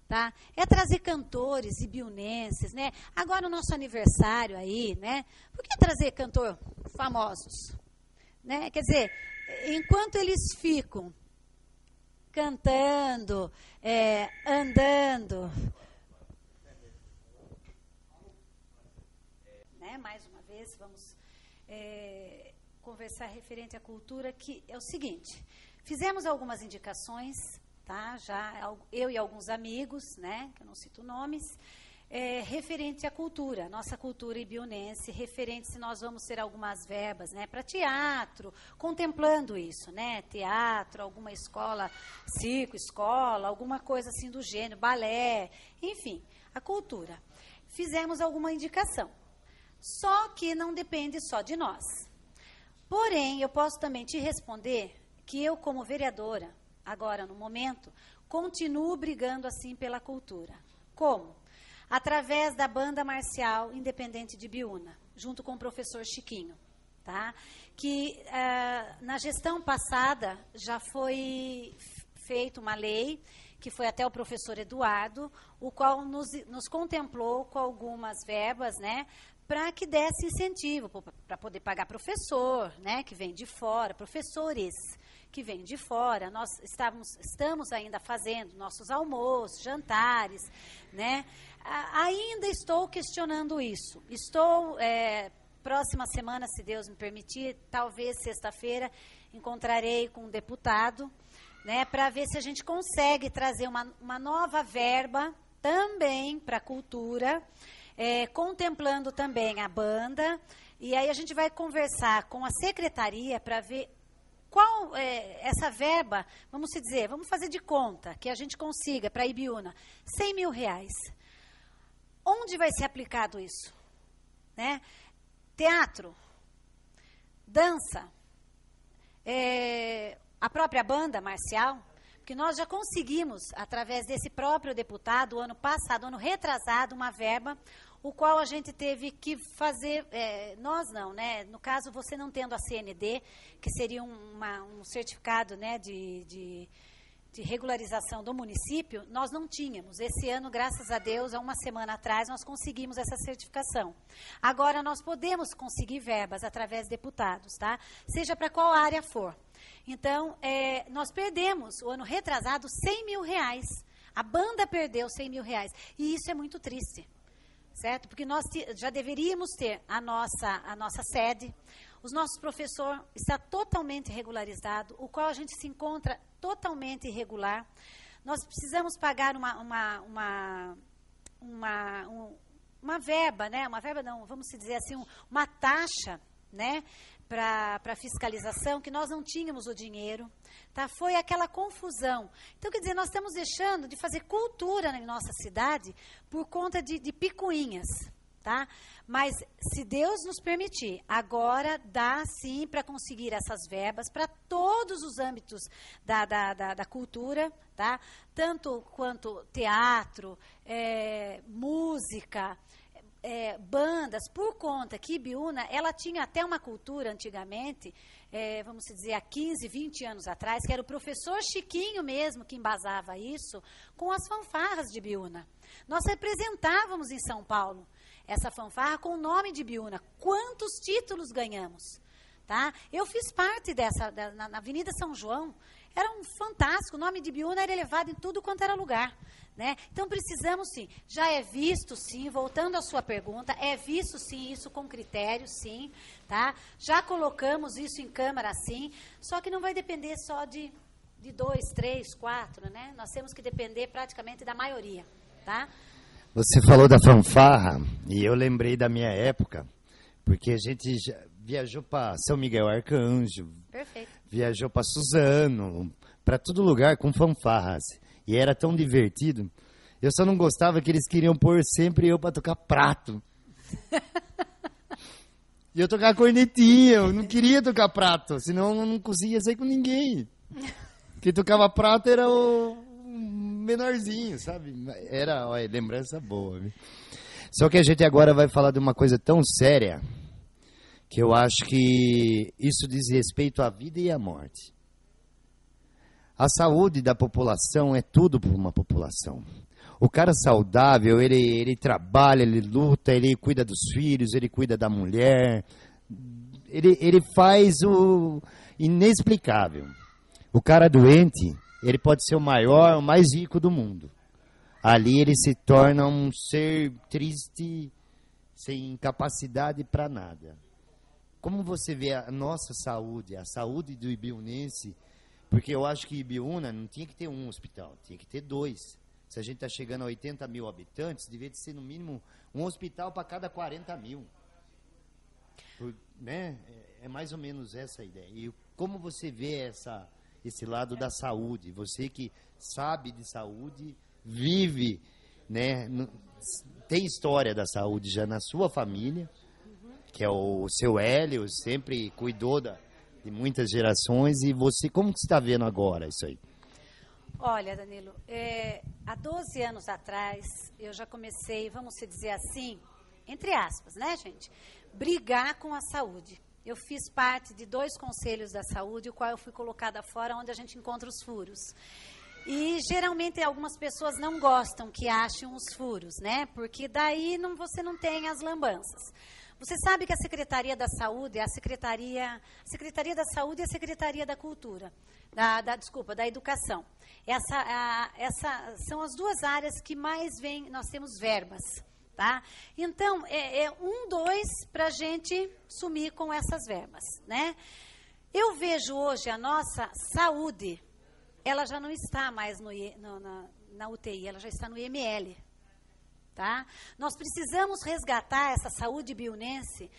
Tá? É trazer cantores ibiunenses, né? Agora o nosso aniversário aí, né? Por que trazer cantor famosos? Né? Quer dizer, enquanto eles ficam cantando, andando, né? Mais uma vez, vamos conversar referente à cultura, que é o seguinte, fizemos algumas indicações, tá? Já eu e alguns amigos, né? Que eu não cito nomes, referente à cultura, nossa cultura ibiunense, referente se nós vamos ter algumas verbas, né, para teatro, contemplando isso, né, teatro, alguma escola, circo, escola, alguma coisa assim do gênero, balé, enfim, a cultura. Fizemos alguma indicação, só que não depende só de nós. Porém, eu posso também te responder que eu, como vereadora, agora no momento, continuo brigando assim pela cultura. Como? Através da Banda Marcial Independente de Ibiúna, junto com o professor Chiquinho, tá? Que na gestão passada já foi feita uma lei, que foi até o professor Eduardo, o qual nos contemplou com algumas verbas, né, para que desse incentivo, para poder pagar professor, né, que vem de fora, professores que vêm de fora. Nós estamos ainda fazendo nossos almoços, jantares, né? Ainda estou questionando isso. Estou, próxima semana, se Deus me permitir, talvez sexta-feira, encontrarei com um deputado, né, para ver se a gente consegue trazer uma nova verba também para a cultura, contemplando também a banda. E aí a gente vai conversar com a secretaria para ver qual essa verba, vamos dizer, vamos fazer de conta que a gente consiga para Ibiúna R$100 mil. Onde vai ser aplicado isso? Né? Teatro, dança, a própria banda marcial, porque nós já conseguimos, através desse próprio deputado, ano passado, ano retrasado, uma verba, o qual a gente teve que fazer, nós não, né? No caso, você não tendo a CND, que seria um certificado, né, de regularização do município, nós não tínhamos. Esse ano, graças a Deus, há uma semana atrás, nós conseguimos essa certificação. Agora, nós podemos conseguir verbas através de deputados, tá? Seja para qual área for. Então, nós perdemos, o ano retrasado, R$100 mil. A banda perdeu R$100 mil. E isso é muito triste. Certo? Porque nós já deveríamos ter a nossa sede, os nossos professores está totalmente regularizado, o qual a gente se encontra totalmente irregular. Nós precisamos pagar uma verba, né? Uma verba não, vamos dizer assim, uma taxa, né, para fiscalização, que nós não tínhamos o dinheiro, tá? Foi aquela confusão. Então, quer dizer, nós estamos deixando de fazer cultura na nossa cidade por conta de picuinhas, tá? Mas, se Deus nos permitir, agora dá sim para conseguir essas verbas para todos os âmbitos da cultura, tá? Tanto quanto teatro, música, bandas, por conta que Ibiúna, ela tinha até uma cultura antigamente, vamos dizer, há 15, 20 anos atrás, que era o professor Chiquinho mesmo que embasava isso, com as fanfarras de Ibiúna. Nós representávamos em São Paulo essa fanfarra com o nome de Ibiúna. Quantos títulos ganhamos? Tá? Eu fiz parte na Avenida São João, era um fantástico, o nome de Ibiúna era elevado em tudo quanto era lugar. Né? Então, precisamos sim, já é visto sim, voltando à sua pergunta, é visto sim isso com critério, sim, tá? Já colocamos isso em Câmara, sim, só que não vai depender só de de 2, 3, 4, né? Nós temos que depender praticamente da maioria, tá? Você falou da fanfarra e eu lembrei da minha época, porque a gente já viajou para São Miguel Arcanjo, Perfeito. viajou para Suzano, para todo lugar com fanfarras. E era tão divertido. Eu só não gostava que eles queriam pôr sempre eu para tocar prato. E eu tocava cornetinha, eu não queria tocar prato, senão eu não conseguia sair com ninguém. Quem tocava prato era o menorzinho, sabe? Era, olha, lembrança boa. Viu? Só que a gente agora vai falar de uma coisa tão séria, que eu acho que isso diz respeito à vida e à morte. A saúde da população é tudo para uma população. O cara saudável, ele trabalha, ele luta, ele cuida dos filhos, ele cuida da mulher. Ele faz o inexplicável. O cara doente, ele pode ser o maior, o mais rico do mundo. Ali ele se torna um ser triste, sem capacidade para nada. Como você vê a nossa saúde, a saúde do ibiunense, porque eu acho que Ibiúna não tinha que ter um hospital, tinha que ter 2. Se a gente está chegando a 80 mil habitantes, devia ser no mínimo um hospital para cada 40 mil. Né? É mais ou menos essa a ideia. E como você vê esse lado da saúde? Você que sabe de saúde, vive, né? Tem história da saúde já na sua família, que é o seu Hélio, sempre cuidou de muitas gerações. E você, como que você está vendo agora isso aí? Olha, Danilo, há 12 anos atrás, eu já comecei, vamos dizer assim, entre aspas, né, gente? Brigar com a saúde. Eu fiz parte de 2 conselhos da saúde, o qual eu fui colocada fora, onde a gente encontra os furos. E, geralmente, algumas pessoas não gostam que achem os furos, né? Porque daí você não tem as lambanças. Você sabe que a Secretaria da Saúde é a Secretaria da Saúde e a Secretaria da Cultura, da Educação. São as 2 áreas que mais nós temos verbas, tá? Então, 2 para a gente sumir com essas verbas, né? Eu vejo hoje a nossa saúde, ela já não está mais na UTI, ela já está no IML. Tá? Nós precisamos resgatar essa saúde biunense.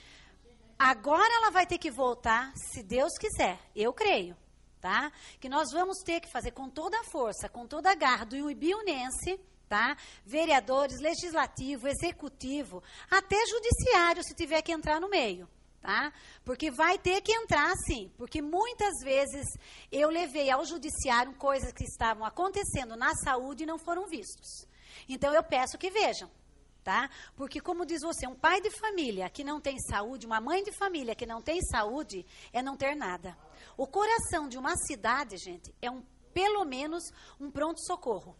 Agora ela vai ter que voltar, se Deus quiser, eu creio, tá? Que nós vamos ter que fazer com toda a força, com toda a garra do biunense, tá? Vereadores, legislativo, executivo, até judiciário, se tiver que entrar no meio, tá? Porque vai ter que entrar sim, porque muitas vezes eu levei ao judiciário coisas que estavam acontecendo na saúde e não foram vistos. Então, eu peço que vejam, tá? Porque, como diz você, um pai de família que não tem saúde, uma mãe de família que não tem saúde, é não ter nada. O coração de uma cidade, gente, é pelo menos um pronto-socorro.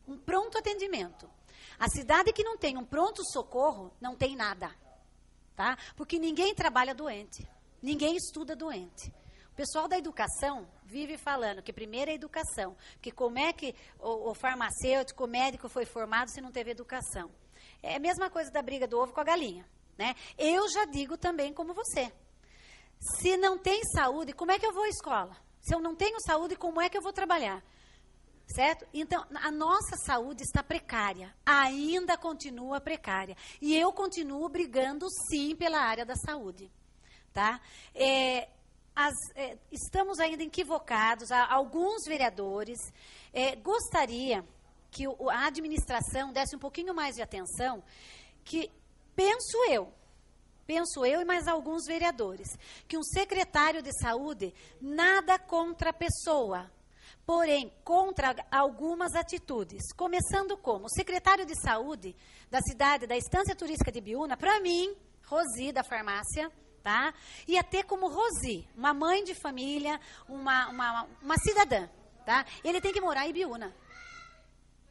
Um pronto atendimento. A cidade que não tem um pronto-socorro, não tem nada, tá? Porque ninguém trabalha doente, ninguém estuda doente. O pessoal da educação vive falando que primeiro é a educação, porque como é que o farmacêutico, o médico foi formado se não teve educação? É a mesma coisa da briga do ovo com a galinha, né? Eu já digo também como você. Se não tem saúde, como é que eu vou à escola? Se eu não tenho saúde, como é que eu vou trabalhar? Certo? Então, a nossa saúde está precária, ainda continua precária. E eu continuo brigando, sim, pela área da saúde, tá? Estamos ainda equivocados, alguns vereadores gostaria que a administração desse um pouquinho mais de atenção, que penso eu e mais alguns vereadores, que um secretário de saúde, nada contra a pessoa, porém contra algumas atitudes, começando como o secretário de saúde da cidade, da Estância Turística de Ibiúna, para mim, Rosi, da farmácia, tá? E até como Rosi, uma mãe de família, uma cidadã, tá? Ele tem que morar em Ibiúna.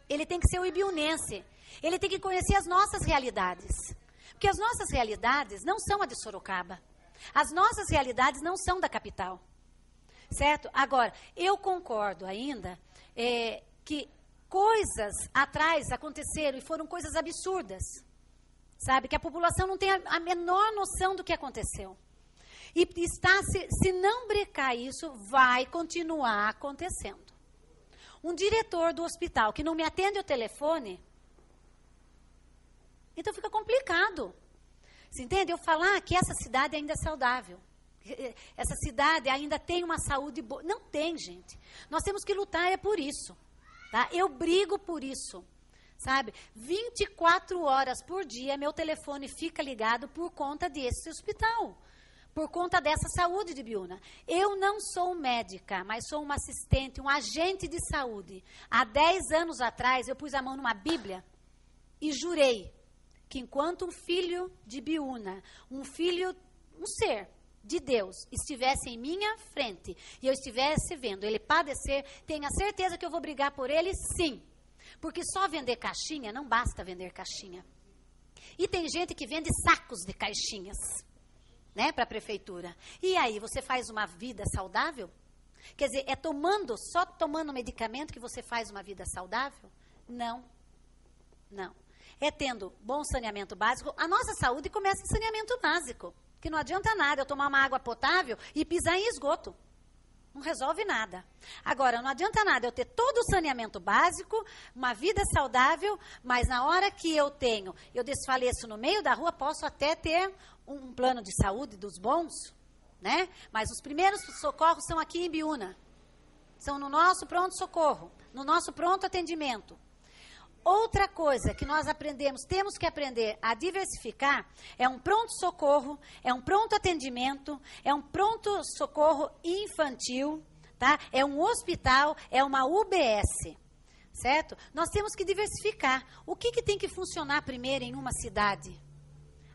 Ele tem que ser o ibiunense. Ele tem que conhecer as nossas realidades. Porque as nossas realidades não são a de Sorocaba. As nossas realidades não são da capital. Certo? Agora, eu concordo ainda que coisas atrás aconteceram e foram coisas absurdas. Sabe? Que a população não tem a menor noção do que aconteceu. E se não brecar isso, vai continuar acontecendo. Um diretor do hospital que não me atende o telefone, então fica complicado. Você entende? Eu falar que essa cidade ainda é saudável. Essa cidade ainda tem uma saúde boa. Não tem, gente. Nós temos que lutar por isso. Tá? Eu brigo por isso. Sabe? 24 horas por dia, meu telefone fica ligado por conta desse hospital. Por conta dessa saúde de Biúna. Eu não sou médica, mas sou uma assistente, um agente de saúde. Há 10 anos atrás, eu pus a mão numa Bíblia e jurei que enquanto um filho de Biúna, um ser de Deus, estivesse em minha frente e eu estivesse vendo ele padecer, tenha certeza que eu vou brigar por ele, sim. Porque só vender caixinha, não basta vender caixinha. E tem gente que vende sacos de caixinhas, né, para a prefeitura. E aí, você faz uma vida saudável? Quer dizer, só tomando medicamento que você faz uma vida saudável? Não. Não. É tendo bom saneamento básico. A nossa saúde começa em saneamento básico. Que não adianta nada eu tomar uma água potável e pisar em esgoto. Não resolve nada. Agora, não adianta nada eu ter todo o saneamento básico, uma vida saudável, mas na hora que eu desfaleço no meio da rua, posso até ter um plano de saúde dos bons, né? Mas os primeiros socorros são aqui em Biúna. São no nosso pronto-socorro, no nosso pronto atendimento. Outra coisa que nós temos que aprender a diversificar, é um pronto-socorro, é um pronto atendimento, é um pronto-socorro infantil, tá? É um hospital, é uma UBS, certo? Nós temos que diversificar. O que tem que funcionar primeiro em uma cidade?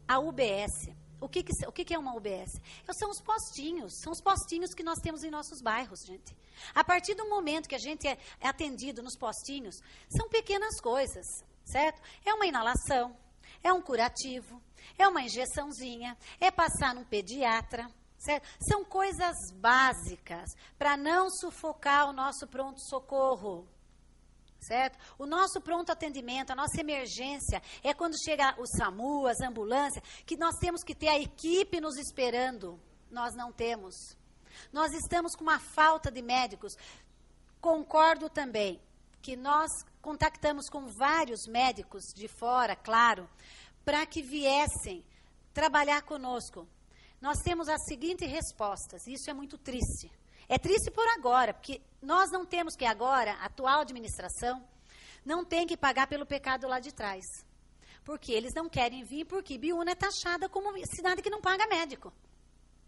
A UBS. O que é uma UBS? São os postinhos que nós temos em nossos bairros, gente. A partir do momento que a gente é atendido nos postinhos, são pequenas coisas, certo? É uma inalação, é um curativo, é uma injeçãozinha, é passar num pediatra, certo? São coisas básicas para não sufocar o nosso pronto-socorro. Certo? O nosso pronto atendimento, a nossa emergência, é quando chega o SAMU, as ambulâncias, que nós temos que ter a equipe nos esperando. Nós não temos. Nós estamos com uma falta de médicos. Concordo também que nós contactamos com vários médicos de fora, claro, para que viessem trabalhar conosco. Nós temos as seguintes respostas, e isso é muito triste. É triste por agora, porque nós não temos que agora, a atual administração, não tem que pagar pelo pecado lá de trás. Porque eles não querem vir, porque Biúna é taxada como cidade que não paga médico.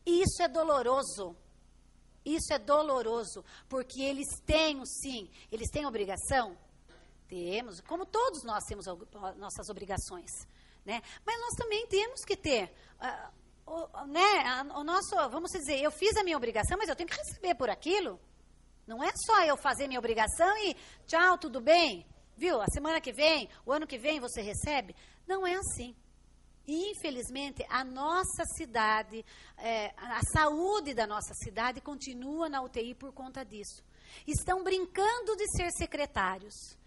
Isso é doloroso. Isso é doloroso, porque eles têm, sim, eles têm obrigação? Temos, como todos nós temos nossas obrigações, né? Mas nós também temos que ter... vamos dizer, eu fiz a minha obrigação, mas eu tenho que receber por aquilo. Não é só eu fazer minha obrigação e tchau, tudo bem, viu? A semana que vem, o ano que vem você recebe. Não é assim. E, infelizmente, a nossa cidade, a saúde da nossa cidade continua na UTI por conta disso. Estão brincando de ser secretários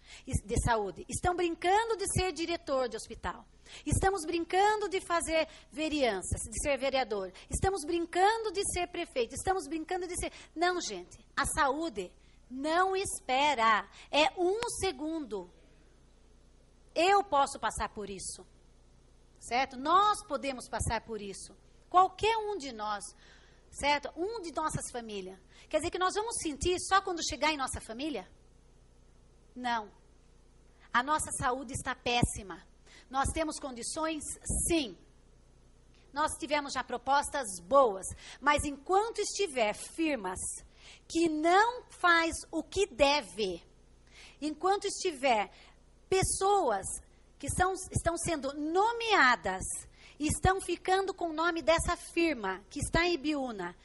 de saúde. Estão brincando de ser diretor de hospital. Estamos brincando de fazer vereança, de ser vereador. Estamos brincando de ser prefeito. Estamos brincando de ser... Não, gente. A saúde não espera. É 1 segundo. Eu posso passar por isso. Certo? Nós podemos passar por isso. Qualquer um de nós. Certo? Um de nossas famílias. Quer dizer que nós vamos sentir só quando chegar em nossa família? Não. A nossa saúde está péssima. Nós temos condições, sim. Nós tivemos já propostas boas. Mas enquanto estiver firmas que não faz o que deve, enquanto estiver pessoas que estão sendo nomeadas e estão ficando com o nome dessa firma que está em Biúna,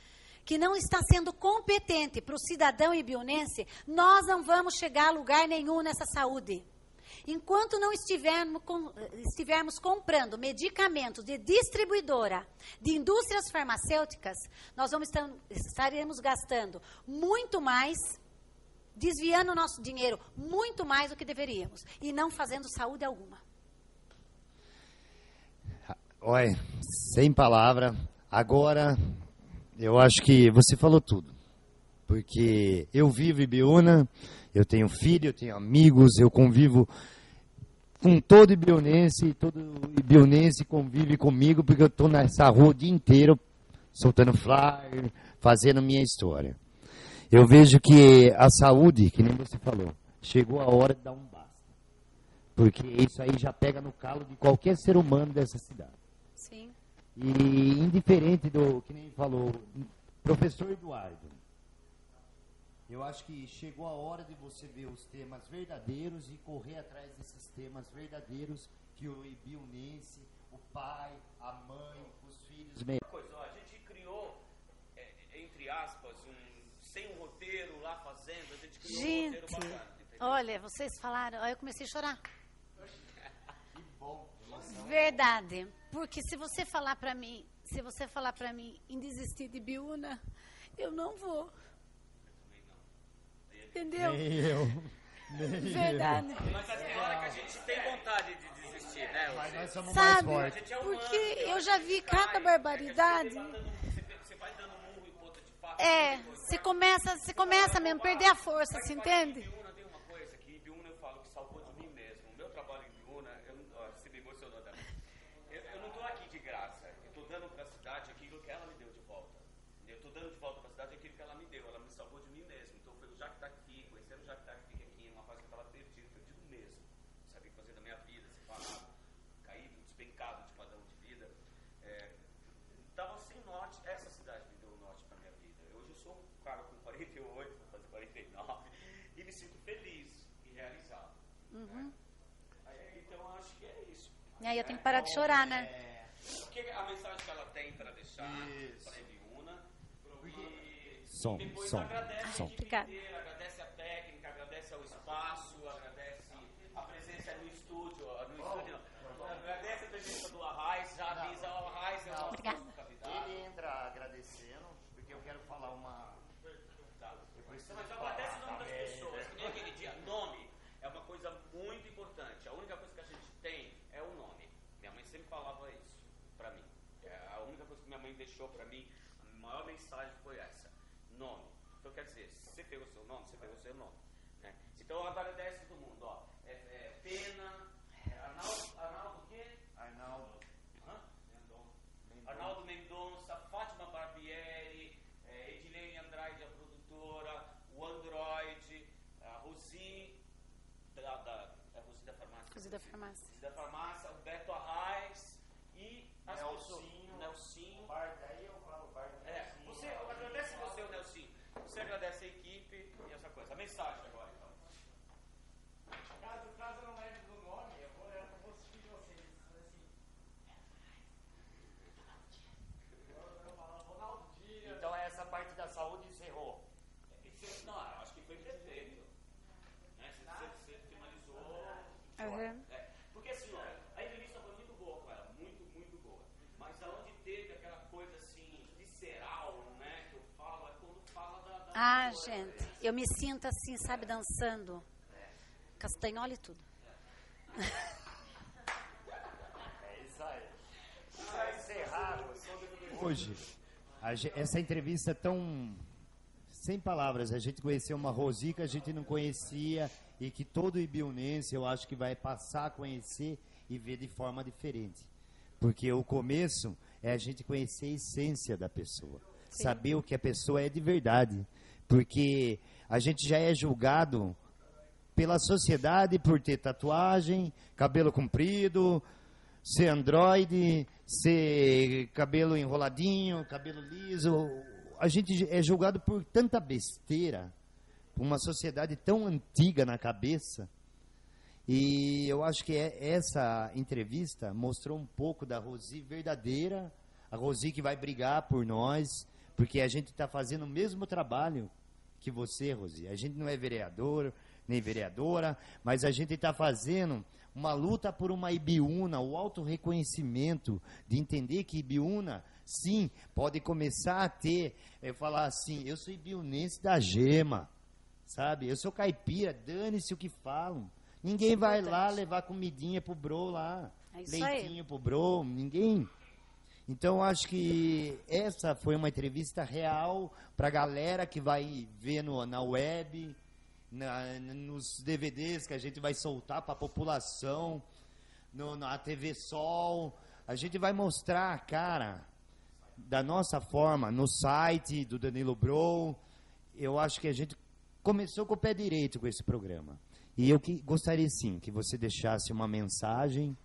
que não está sendo competente para o cidadão ibiunense, nós não vamos chegar a lugar nenhum nessa saúde. Enquanto não estivermos comprando medicamentos de distribuidora, de indústrias farmacêuticas, nós estaremos gastando muito mais, desviando o nosso dinheiro muito mais do que deveríamos, e não fazendo saúde alguma. Olha, sem palavra, agora Eu acho que você falou tudo. Porque eu vivo em Ibiúna, eu tenho filho, eu tenho amigos, eu convivo com todo ibiunense, e todo ibiunense convive comigo, porque eu estou nessa rua o dia inteiro, soltando flyer, fazendo minha história. Eu vejo que a saúde, que nem você falou, chegou a hora de dar um basta. Porque isso aí já pega no calo de qualquer ser humano dessa cidade. Sim. E indiferente do, que nem falou, professor Eduardo, eu acho que chegou a hora de você ver os temas verdadeiros e correr atrás desses temas verdadeiros que o ibiunense, o pai, a mãe, os filhos... A gente criou, entre aspas, sem um roteiro lá fazendo, a gente criou um roteiro bacana. Olha, vocês falaram, eu comecei a chorar. Que bom. Verdade, porque se você falar para mim em desistir de Ibiúna, eu não vou. Entendeu? Nem eu. Verdade. Mas tem hora que a gente tem vontade de desistir, né? Mas nós somos Sabe, mais fortes. porque eu já vi cada barbaridade. Você vai dando murro e ponta de faca. Você começa mesmo a perder a força, você entende? Ibiúna tem uma coisa que Ibiúna eu falo que salvou de mim mesmo. O meu trabalho em Ibiúna, você me emocionou também. Eu não estou aqui de graça. Eu estou dando para a cidade aquilo que ela me deu de volta. Eu estou dando de volta para a cidade aquilo que ela me deu. Ela me salvou de mim mesmo. Então foi o Jacques Tacfi, conhecer o Jacques Tacfi aqui, numa fase que eu estava perdido mesmo. Sabia o que fazer da minha vida, separado, caído, despencado de padrão de vida. Estava sem norte. Essa cidade me deu o norte para minha vida. Hoje eu sou um cara com 48, vou fazer 49, e me sinto feliz e realizado. Né? Então eu acho que é isso. E aí eu tenho que parar de chorar, né? Porque a mensagem que ela tem para deixar para a Ibiúna, e depois agradece a equipe Obrigada. inteira, agradece a técnica, agradece ao espaço, agradece a presença no estúdio, agradece a presença do Arraiz, já avisa o Arraiz é o nosso Obrigada. convidado. Ele entra agradecendo, porque eu quero falar uma... Mas agradece o nome das pessoas, que nem aquele dia. Nome é uma coisa muito importante. A única coisa que a gente tem é o nome. Minha mãe sempre falava isso pra mim. A única coisa que minha mãe deixou pra mim, a maior mensagem foi essa: nome. Então quer dizer, se você pegou seu nome, você pegou seu nome. Né? Então agradece todo mundo. Ó. Pena, Arnaldo o quê? Arnaldo Mendonça, Fátima Barbieri, Edilene Andrade, a produtora, o Android, a Rosi Rosi da Farmácia. Rosi da Farmácia. Rosi da Farmácia, o Beto Arraiz e as pessoas. Nelsinho. Eu agradece você, o Nelsinho. Você agradece a equipe e essa coisa. A mensagem agora, então. Caso eu não lembre do nome, eu vou assistir de vocês. Ronaldo Dias. Então essa parte da saúde encerrou. Não, acho que foi perfeito. Né? Você finalizou. Uhum. Porque assim, a entrevista foi muito boa com ela, muito, muito boa. Mas aonde teve aquela coisa assim, visceral, né? Que eu falo, é quando fala da Gente, eu me sinto assim, sabe, dançando. Castanhola e tudo. Isso aí. Para encerrar, hoje, essa entrevista tão... Sem palavras, a gente conheceu uma Rosi que a gente não conhecia e que todo ibiunense eu acho que vai passar a conhecer e ver de forma diferente. Porque o começo é a gente conhecer a essência da pessoa, saber o que a pessoa é de verdade. Porque a gente já é julgado pela sociedade por ter tatuagem, cabelo comprido, ser androide, ser cabelo enroladinho, cabelo liso. A gente é julgado por tanta besteira, uma sociedade tão antiga na cabeça. E eu acho que essa entrevista mostrou um pouco da Rosi verdadeira, a Rosi que vai brigar por nós, porque a gente está fazendo o mesmo trabalho que você, Rosi. A gente não é vereador, nem vereadora, mas a gente está fazendo uma luta por uma Ibiúna, o autorreconhecimento, de entender que Ibiúna, sim, pode começar a ter, falar assim, eu sou ibiunense da gema, sabe? Eu sou caipira, dane-se o que falam. Ninguém vai lá levar comidinha pro bro lá, É isso leitinho pro bro, ninguém. Então, acho que essa foi uma entrevista real para a galera que vai ver na web, nos DVDs que a gente vai soltar para a população, na TV Sol. A gente vai mostrar a cara da nossa forma no site do Danilo Brou. Eu acho que a gente começou com o pé direito com esse programa. E eu gostaria, sim, que você deixasse uma mensagem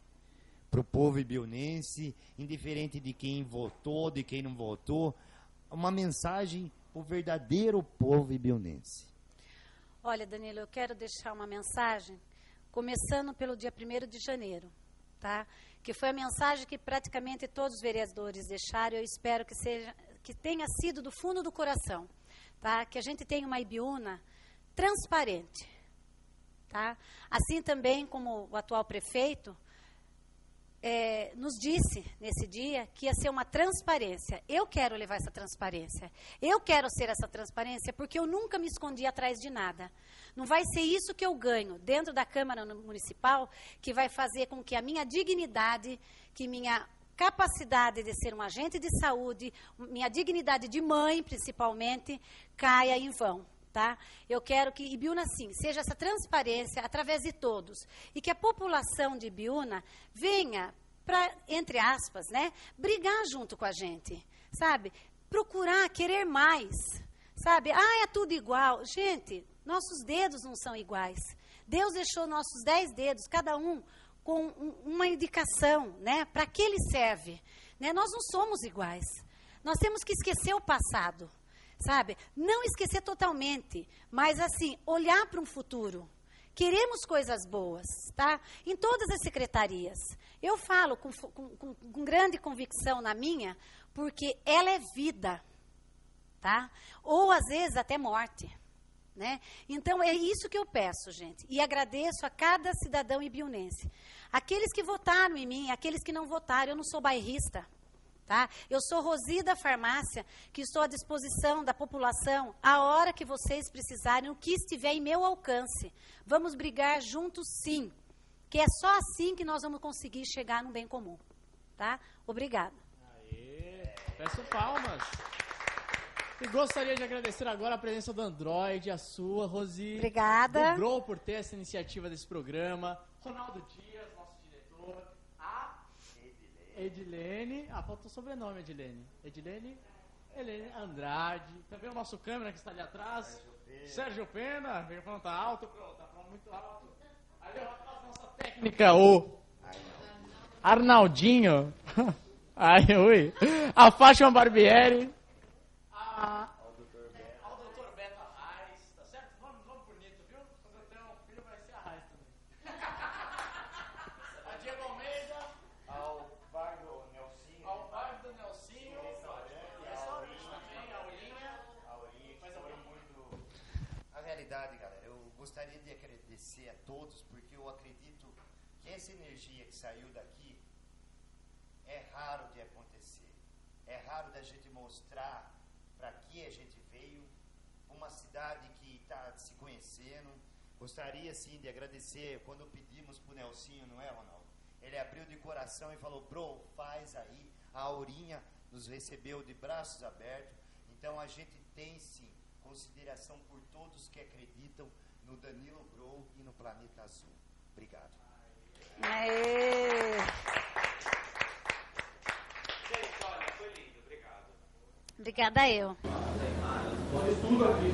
para o povo ibiunense, indiferente de quem votou, de quem não votou, uma mensagem para o verdadeiro povo ibiunense. Olha, Danilo, eu quero deixar uma mensagem, começando pelo dia 1º de janeiro, tá? Que foi a mensagem que praticamente todos os vereadores deixaram, eu espero que tenha sido do fundo do coração, tá? Que a gente tenha uma Ibiúna transparente, tá? Assim também como o atual prefeito nos disse nesse dia que ia ser uma transparência. Eu quero levar essa transparência. Eu quero ser essa transparência porque eu nunca me escondi atrás de nada. Não vai ser isso que eu ganho dentro da Câmara Municipal que vai fazer com que a minha dignidade, que minha capacidade de ser um agente de saúde, minha dignidade de mãe, principalmente, caia em vão. Tá? Eu quero que Ibiúna, sim, seja essa transparência através de todos. E que a população de Ibiúna venha para, entre aspas, né, brigar junto com a gente, sabe? Procurar, querer mais, sabe? Ah, é tudo igual. Gente, nossos dedos não são iguais. Deus deixou nossos 10 dedos, cada um com uma indicação, né? Para que ele serve? Né? Nós não somos iguais. Nós temos que esquecer o passado. Sabe? Não esquecer totalmente, mas assim, olhar para um futuro. Queremos coisas boas, tá? Em todas as secretarias. Eu falo com grande convicção na minha, porque ela é vida, tá? Ou às vezes até morte, né? Então é isso que eu peço, gente. E agradeço a cada cidadão ibiunense. Aqueles que votaram em mim, aqueles que não votaram, eu não sou bairrista. Tá? Eu sou Rosi da Farmácia, que estou à disposição da população a hora que vocês precisarem, o que estiver em meu alcance. Vamos brigar juntos, sim, que é só assim que nós vamos conseguir chegar no bem comum. Tá? Obrigada. Aê, peço palmas. E gostaria de agradecer agora a presença do Android, a sua, Rosi. Obrigada. Do Brou por ter essa iniciativa desse programa. Ronaldo Dias, nosso diretor. Edilene, faltou o sobrenome, Edilene. Edilene Andrade. Também o nosso câmera que está ali atrás. Sérgio Pena. Vem falando, tá alto, tá falando muito alto. Ali atrás, nossa técnica, o Arnaldinho. Ai, ui. A Fátima Barbieri. Ao doutor Beto Arraes. Tá certo? Nome bonito, viu? Quando eu tenho um filho, vai ser Arraes também. A Diego Almeida. Ao Bardo Nelsinho, restaurante também, a Aurinha, que foram muito... A realidade, galera, eu gostaria de agradecer a todos, porque eu acredito que essa energia que saiu daqui é raro de acontecer. É raro da gente mostrar para que a gente veio, uma cidade que está se conhecendo. Gostaria, sim, de agradecer quando pedimos para o Nelsinho, não é, Ronaldo? Ele abriu de coração e falou, Bro, faz aí. A Aurinha nos recebeu de braços abertos. Então a gente tem sim consideração por todos que acreditam no Danilo Brou e no Planeta Azul. Obrigado. Aê. Gente, olha, foi lindo, obrigado. Obrigada eu. Tudo aqui.